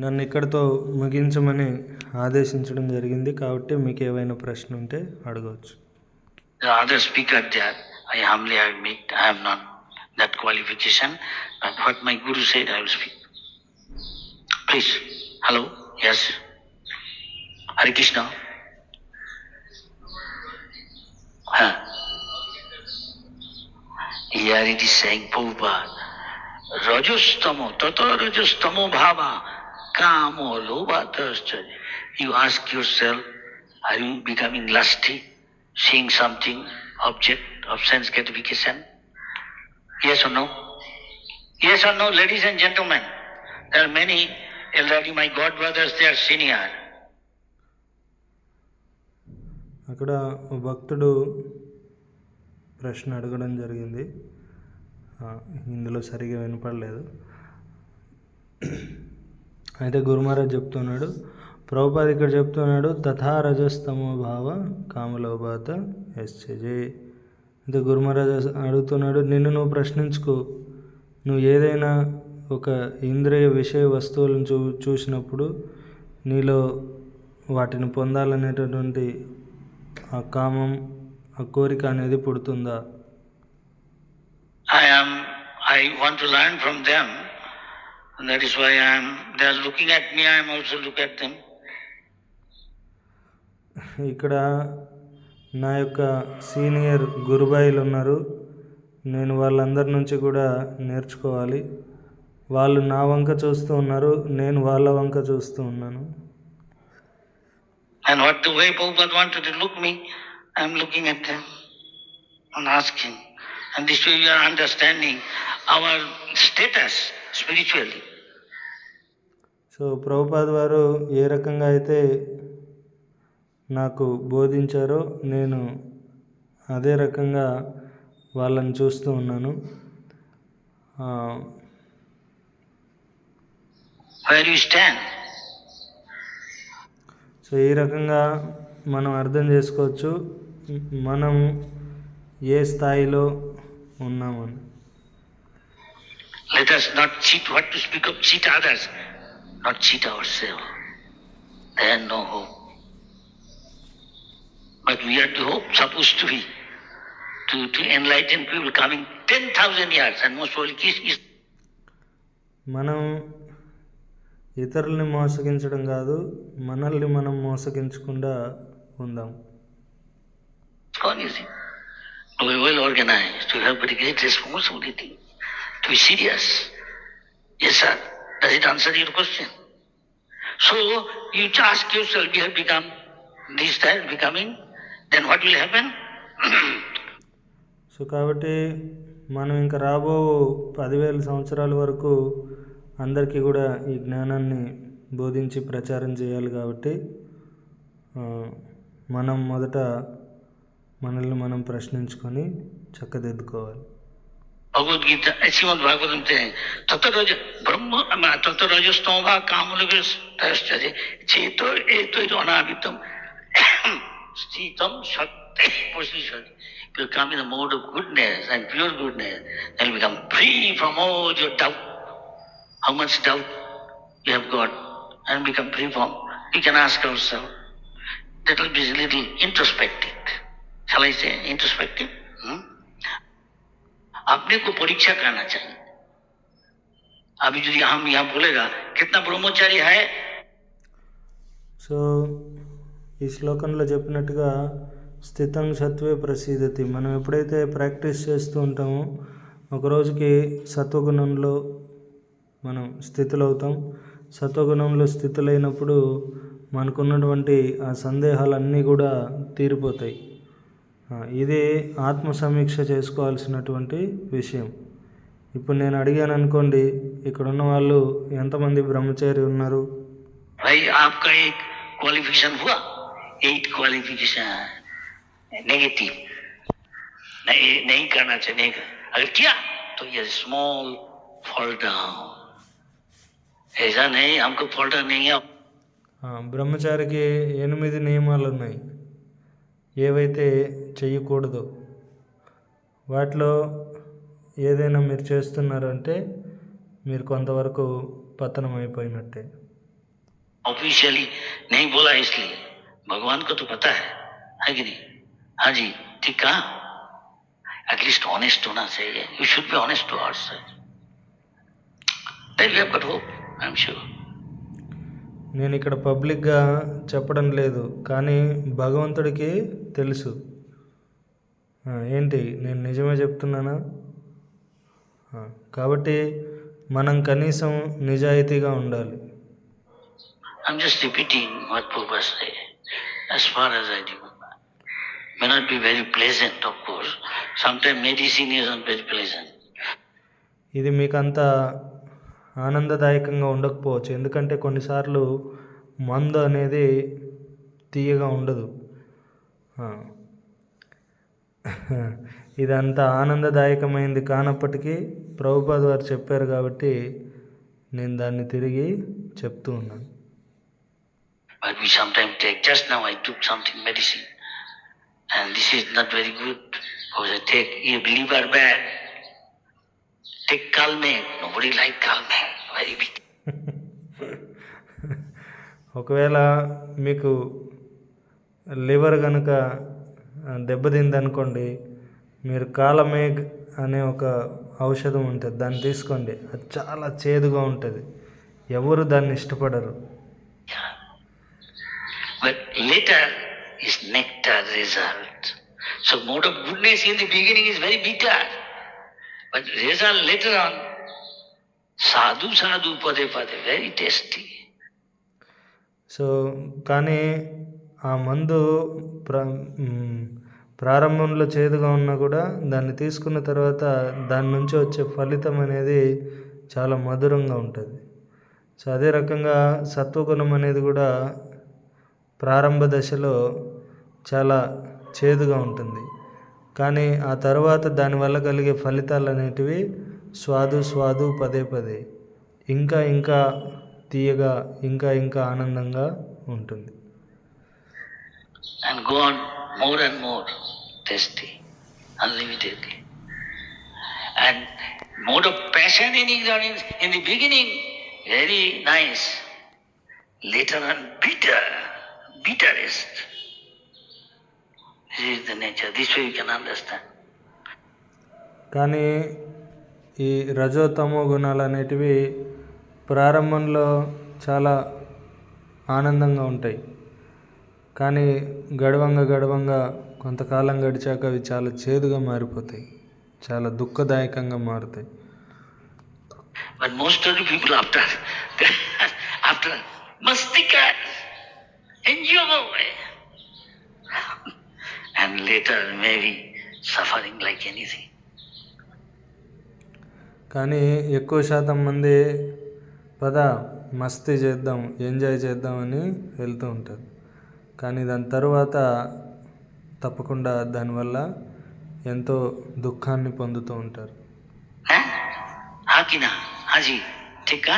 నన్ను ఇక్కడితో ముగించమని ఆదేశించడం జరిగింది, కాబట్టి మీకు ఏవైనా ప్రశ్న ఉంటే అడగవచ్చు. The other speaker there, I humbly admit, I have not that qualification, but what my Guru said, I will speak. Please. Hello? Yes? Hare Krishna. Here it is saying, Prabhupada, Rajastamo, Tata Rajastamo Bhava, Kamo, Lobha, Thirsta. You ask yourself, are you becoming lusty, seeing something, object of sense gratification? Yes or no? Yes or no, ladies and gentlemen? There are many elderly, my god brothers, they are senior. అక్కడ భక్తుడు ప్రశ్న అడగడం జరిగింది, ఇందులో సరిగా వినపడలేదు. అయితే గురుమహారాజ్ చెప్తున్నాడు, ప్రభుపాద ఇక్కడ చెప్తున్నాడు, తథా రజస్తమో భావ కామలోభాత ఎస్జే. అయితే గురుమహారాజ్ అడుగుతున్నాడు, నిన్ను నువ్వు ప్రశ్నించుకో. నువ్వు ఏదైనా ఒక ఇంద్రియ విషయ వస్తువులను చూసినప్పుడు నీలో వాటిని పొందాలనేటటువంటి ఆ కామం, ఆ కోరిక అనేది పుడుతుందా? I want to learn from them. And that is why they are looking at me, I am also looking at them. ఇక్కడ నా యొక్క సీనియర్ గురుబాయిలు ఉన్నారు, నేను వాళ్ళందరి నుంచి కూడా నేర్చుకోవాలి. వాళ్ళు నా వంక చూస్తూ ఉన్నారు, నేను వాళ్ళ వంక చూస్తూ ఉన్నాను. And what the way Prabhupada wanted to look me, I am looking at them and asking. And this way we are understanding our status spiritually. So Prabhupada వారు ఏ రకంగా అయితే నాకు బోధించారో నేను అదే రకంగా వాళ్ళని చూస్తూ ఉన్నాను. Where you stand. సో ఈ రకంగా మనం అర్థం చేసుకోవచ్చు మనం ఏ స్థాయిలో ఉన్నామని. Let us not cheat, what to speak of cheat others, not cheat ourselves. There is no hope. But we are the hope supposed to be to enlighten people coming 10,000 years and most probably is. మనం ఇతరుల్ని మోసగించడం కాదు, మనల్ని మనం మోసగించకుండా ఉందాం. To be well organized, to have very great responsibility, to be serious. Yes, sir. Does it answer your question? So you ask yourself, you have become this type becoming, then what will happen? So కాబట్టి మనం ఇంకా రాబో 10,000 సంవత్సరాల వరకు అందరికీ కూడా ఈ జ్ఞానాన్ని బోధించి ప్రచారం చేయాలి. కాబట్టి మనం మొదట మనల్ని మనం ప్రశ్నించుకొని చక్కదిద్దుకోవాలి. భగవద్గీత శ్రీమద్ భాగవతం తత్వరజస్తమోభా కామలోభశ్చర్య చేతో ఏతో అనావితం స్థితం శక్తి position. If you come in the mode of goodness and pure goodness, then you become free from all your doubt. How much doubt you have got, and become free from. We can ask ourselves. That will be a little introspective. Shall I say introspective? अपने को परीक्षा करना चाहिए. अभी जो हम यहाँ बोलेगा कितना ब्रह्मचारी है. సో ఈ శ్లోకంలో చెప్పినట్టుగా స్థితం సత్వే ప్రసీదతి. మనం ఎప్పుడైతే ప్రాక్టీస్ చేస్తూ ఉంటామో ఒక రోజుకి సత్వగుణంలో మనం స్థితులు అవుతాం. సత్వగుణంలో స్థితులైనప్పుడు మనకున్నటువంటి ఆ సందేహాలన్నీ కూడా తీరిపోతాయి. ఇది ఆత్మ సమీక్ష చేసుకోవాల్సినటువంటి విషయం. ఇప్పుడు నేను అడిగాను అనుకోండి, ఇక్కడ ఉన్న వాళ్ళు ఎంతమంది బ్రహ్మచారి ఉన్నారు? आपका एक क्वालिफिकेशन हुआ, 8 क्वालिफिकेशन नेगेटिव नहीं करना चाहिए. अगर किया तो ये स्मॉल फॉल डाउन. ऐसा नहीं, हमको फॉल डाउन नहीं है. బ్రహ్మచారికి 8 నియమాలు ఉన్నాయి, ఏవైతే చెయ్యకూడదో. వాటిలో ఏదైనా మీరు చేస్తున్నారంటే మీరు కొంతవరకు పతనం అయిపోయినట్టే. ऑफिशियली नहीं बोला इसलिए भगवान को तो पता है कि नहीं? हाँ जी, ठीक कहा. एटलीस्ट ऑनेस्ट होना चाहिए. You should be honest to ourself. Then we have got hope, I am sure. నేను ఇక్కడ పబ్లిక్గా చెప్పడం లేదు, కానీ భగవంతుడికి తెలుసు. ఏంటి, నేను నిజమే చెప్తున్నానా? కాబట్టి మనం కనీసం నిజాయితీగా ఉండాలి. I'm just repeating what Prabhupada said, as far as I remember. May not be very pleasant, of course. Sometimes medicine is not very pleasant. ఇది మీకు అంత ఆనందదాయకంగా ఉండకపోవచ్చు, ఎందుకంటే కొన్నిసార్లు మందు అనేది తీయగా ఉండదు. ఇదంతా ఆనందదాయకమైంది కానప్పటికీ ప్రభుపాద వారు చెప్పారు కాబట్టి నేను దాన్ని తిరిగి చెప్తూ ఉన్నాను. But we sometimes take, just now I took something medicine and this is not very good because I take, if liver bad, take Calmate. Nobody like Calmate, very big. ఒకవేళ మీకు లివర్ కనుక దెబ్బతిందనుకోండి, మీరు కాలమేగ్ అనే ఒక ఔషధం ఉంటుంది, దాన్ని తీసుకోండి. అది చాలా చేదుగా ఉంటుంది, ఎవరు దాన్ని ఇష్టపడరు. But later is nectar result. So mode of goodness in the beginning is very bitter, but result later on, sadhu sadhu pade pade, very tasty. So కానీ ఆ మందు ప్రారంభంలో చేదుగా ఉన్నా కూడా దాన్ని తీసుకున్న తర్వాత దాని నుంచి వచ్చే ఫలితం అనేది చాలా మధురంగా ఉంటుంది. సో అదే రకంగా సత్వగుణం అనేది కూడా ప్రారంభ దశలో చాలా చేదుగా ఉంటుంది, కానీ ఆ తర్వాత దానివల్ల కలిగే ఫలితాలు అనేటివి స్వాదు పదే పదే ఇంకా ఇంకా తీయగా ఇంకా ఇంకా ఆనందంగా ఉంటుంది. And go on more and more tasty, unlimitedly. And mode of passion and ignorance in the beginning very nice, later on bitterest. This is the nature. This way you can understand. కానీ ఈ రజోతమో గుణాలు అనేటివి ప్రారంభంలో చాలా ఆనందంగా ఉంటాయి. కానీ గడవంగా కొంతకాలం గడిచాక అవి చాలా చేదుగా మారిపోతాయి, చాలా దుఃఖదాయకంగా మారుతాయి. But most of the people after mastika, enjoy, and later maybe suffering like anything. కానీ ఎక్కువ శాతం మంది పద మస్తీ చేద్దాం, ఎంజాయ్ చేద్దామని వెళ్తూ ఉంటారు. కానీ దాని తర్వాత తప్పకుండా దానివల్ల ఎంతో దుఃఖాన్ని పొందుతూ ఉంటారు. Hakina, Haji, Tika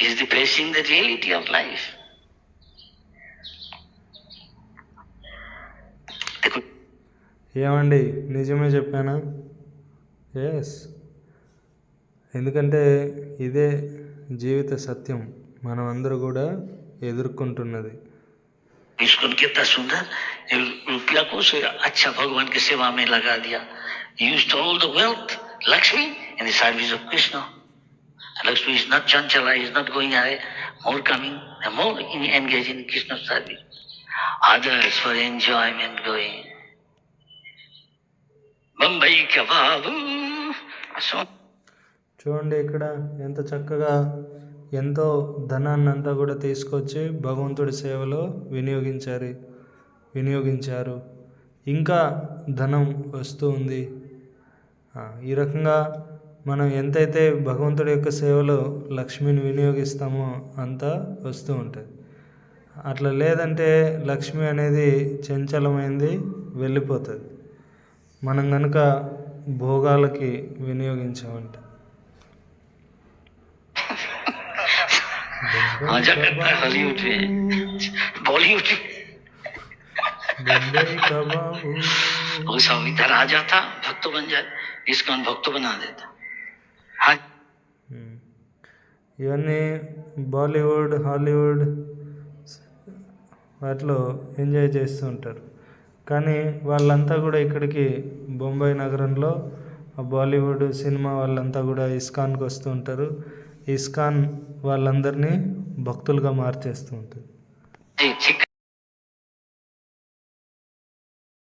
is the facing the reality of life. ఏమండి, నిజమే చెప్పానా? ఎస్, ఎందుకంటే ఇదే జీవిత సత్యం, మనం అందరూ కూడా ఎదుర్కొంటున్నది. इसको कितना सुंदर रुपया को से अच्छा भगवान की सेवा में लगा दिया. Used all the wealth, Lakshmi, in the service of Krishna. Lakshmi is not chanchala, is not going away, more coming, and more engaged in Krishna's service. Others for enjoyment going. Bombay kababu. So, చూడండి ఇక్కడ ఎంత చక్కగా ఎంతో ధనాన్ని అంతా కూడా తీసుకొచ్చి భగవంతుడి సేవలో వినియోగించారు. ఇంకా ధనం వస్తూ ఉంది. ఈ రకంగా మనం ఎంతైతే భగవంతుడి యొక్క సేవలో లక్ష్మిని వినియోగిస్తామో అంత వస్తూ ఉంటుంది. అట్లా లేదంటే లక్ష్మి అనేది చంచలమైంది, వెళ్ళిపోతుంది. మనం కనుక భోగాలకి వినియోగించామంటే. आजा करता है हॉलीवुड में, बॉलीवुड में. वो सब इधर आ जाता, भक्त बन जाए, इसको भक्त बना देता. हाँ, ఇవన్నీ బాలీవుడ్, హాలీవుడ్ వాటిలో ఎంజాయ్ చేస్తూ ఉంటారు. కానీ వాళ్ళంతా కూడా ఇక్కడికి బొంబాయి నగరంలో ఆ బాలీవుడ్ సినిమా వాళ్ళంతా కూడా ఇస్కాన్కి వస్తూ ఉంటారు. ఇస్కాన్ వాళ్ళందరినీ భక్తులుగా మార్చేస్తూ ఉంటుంది.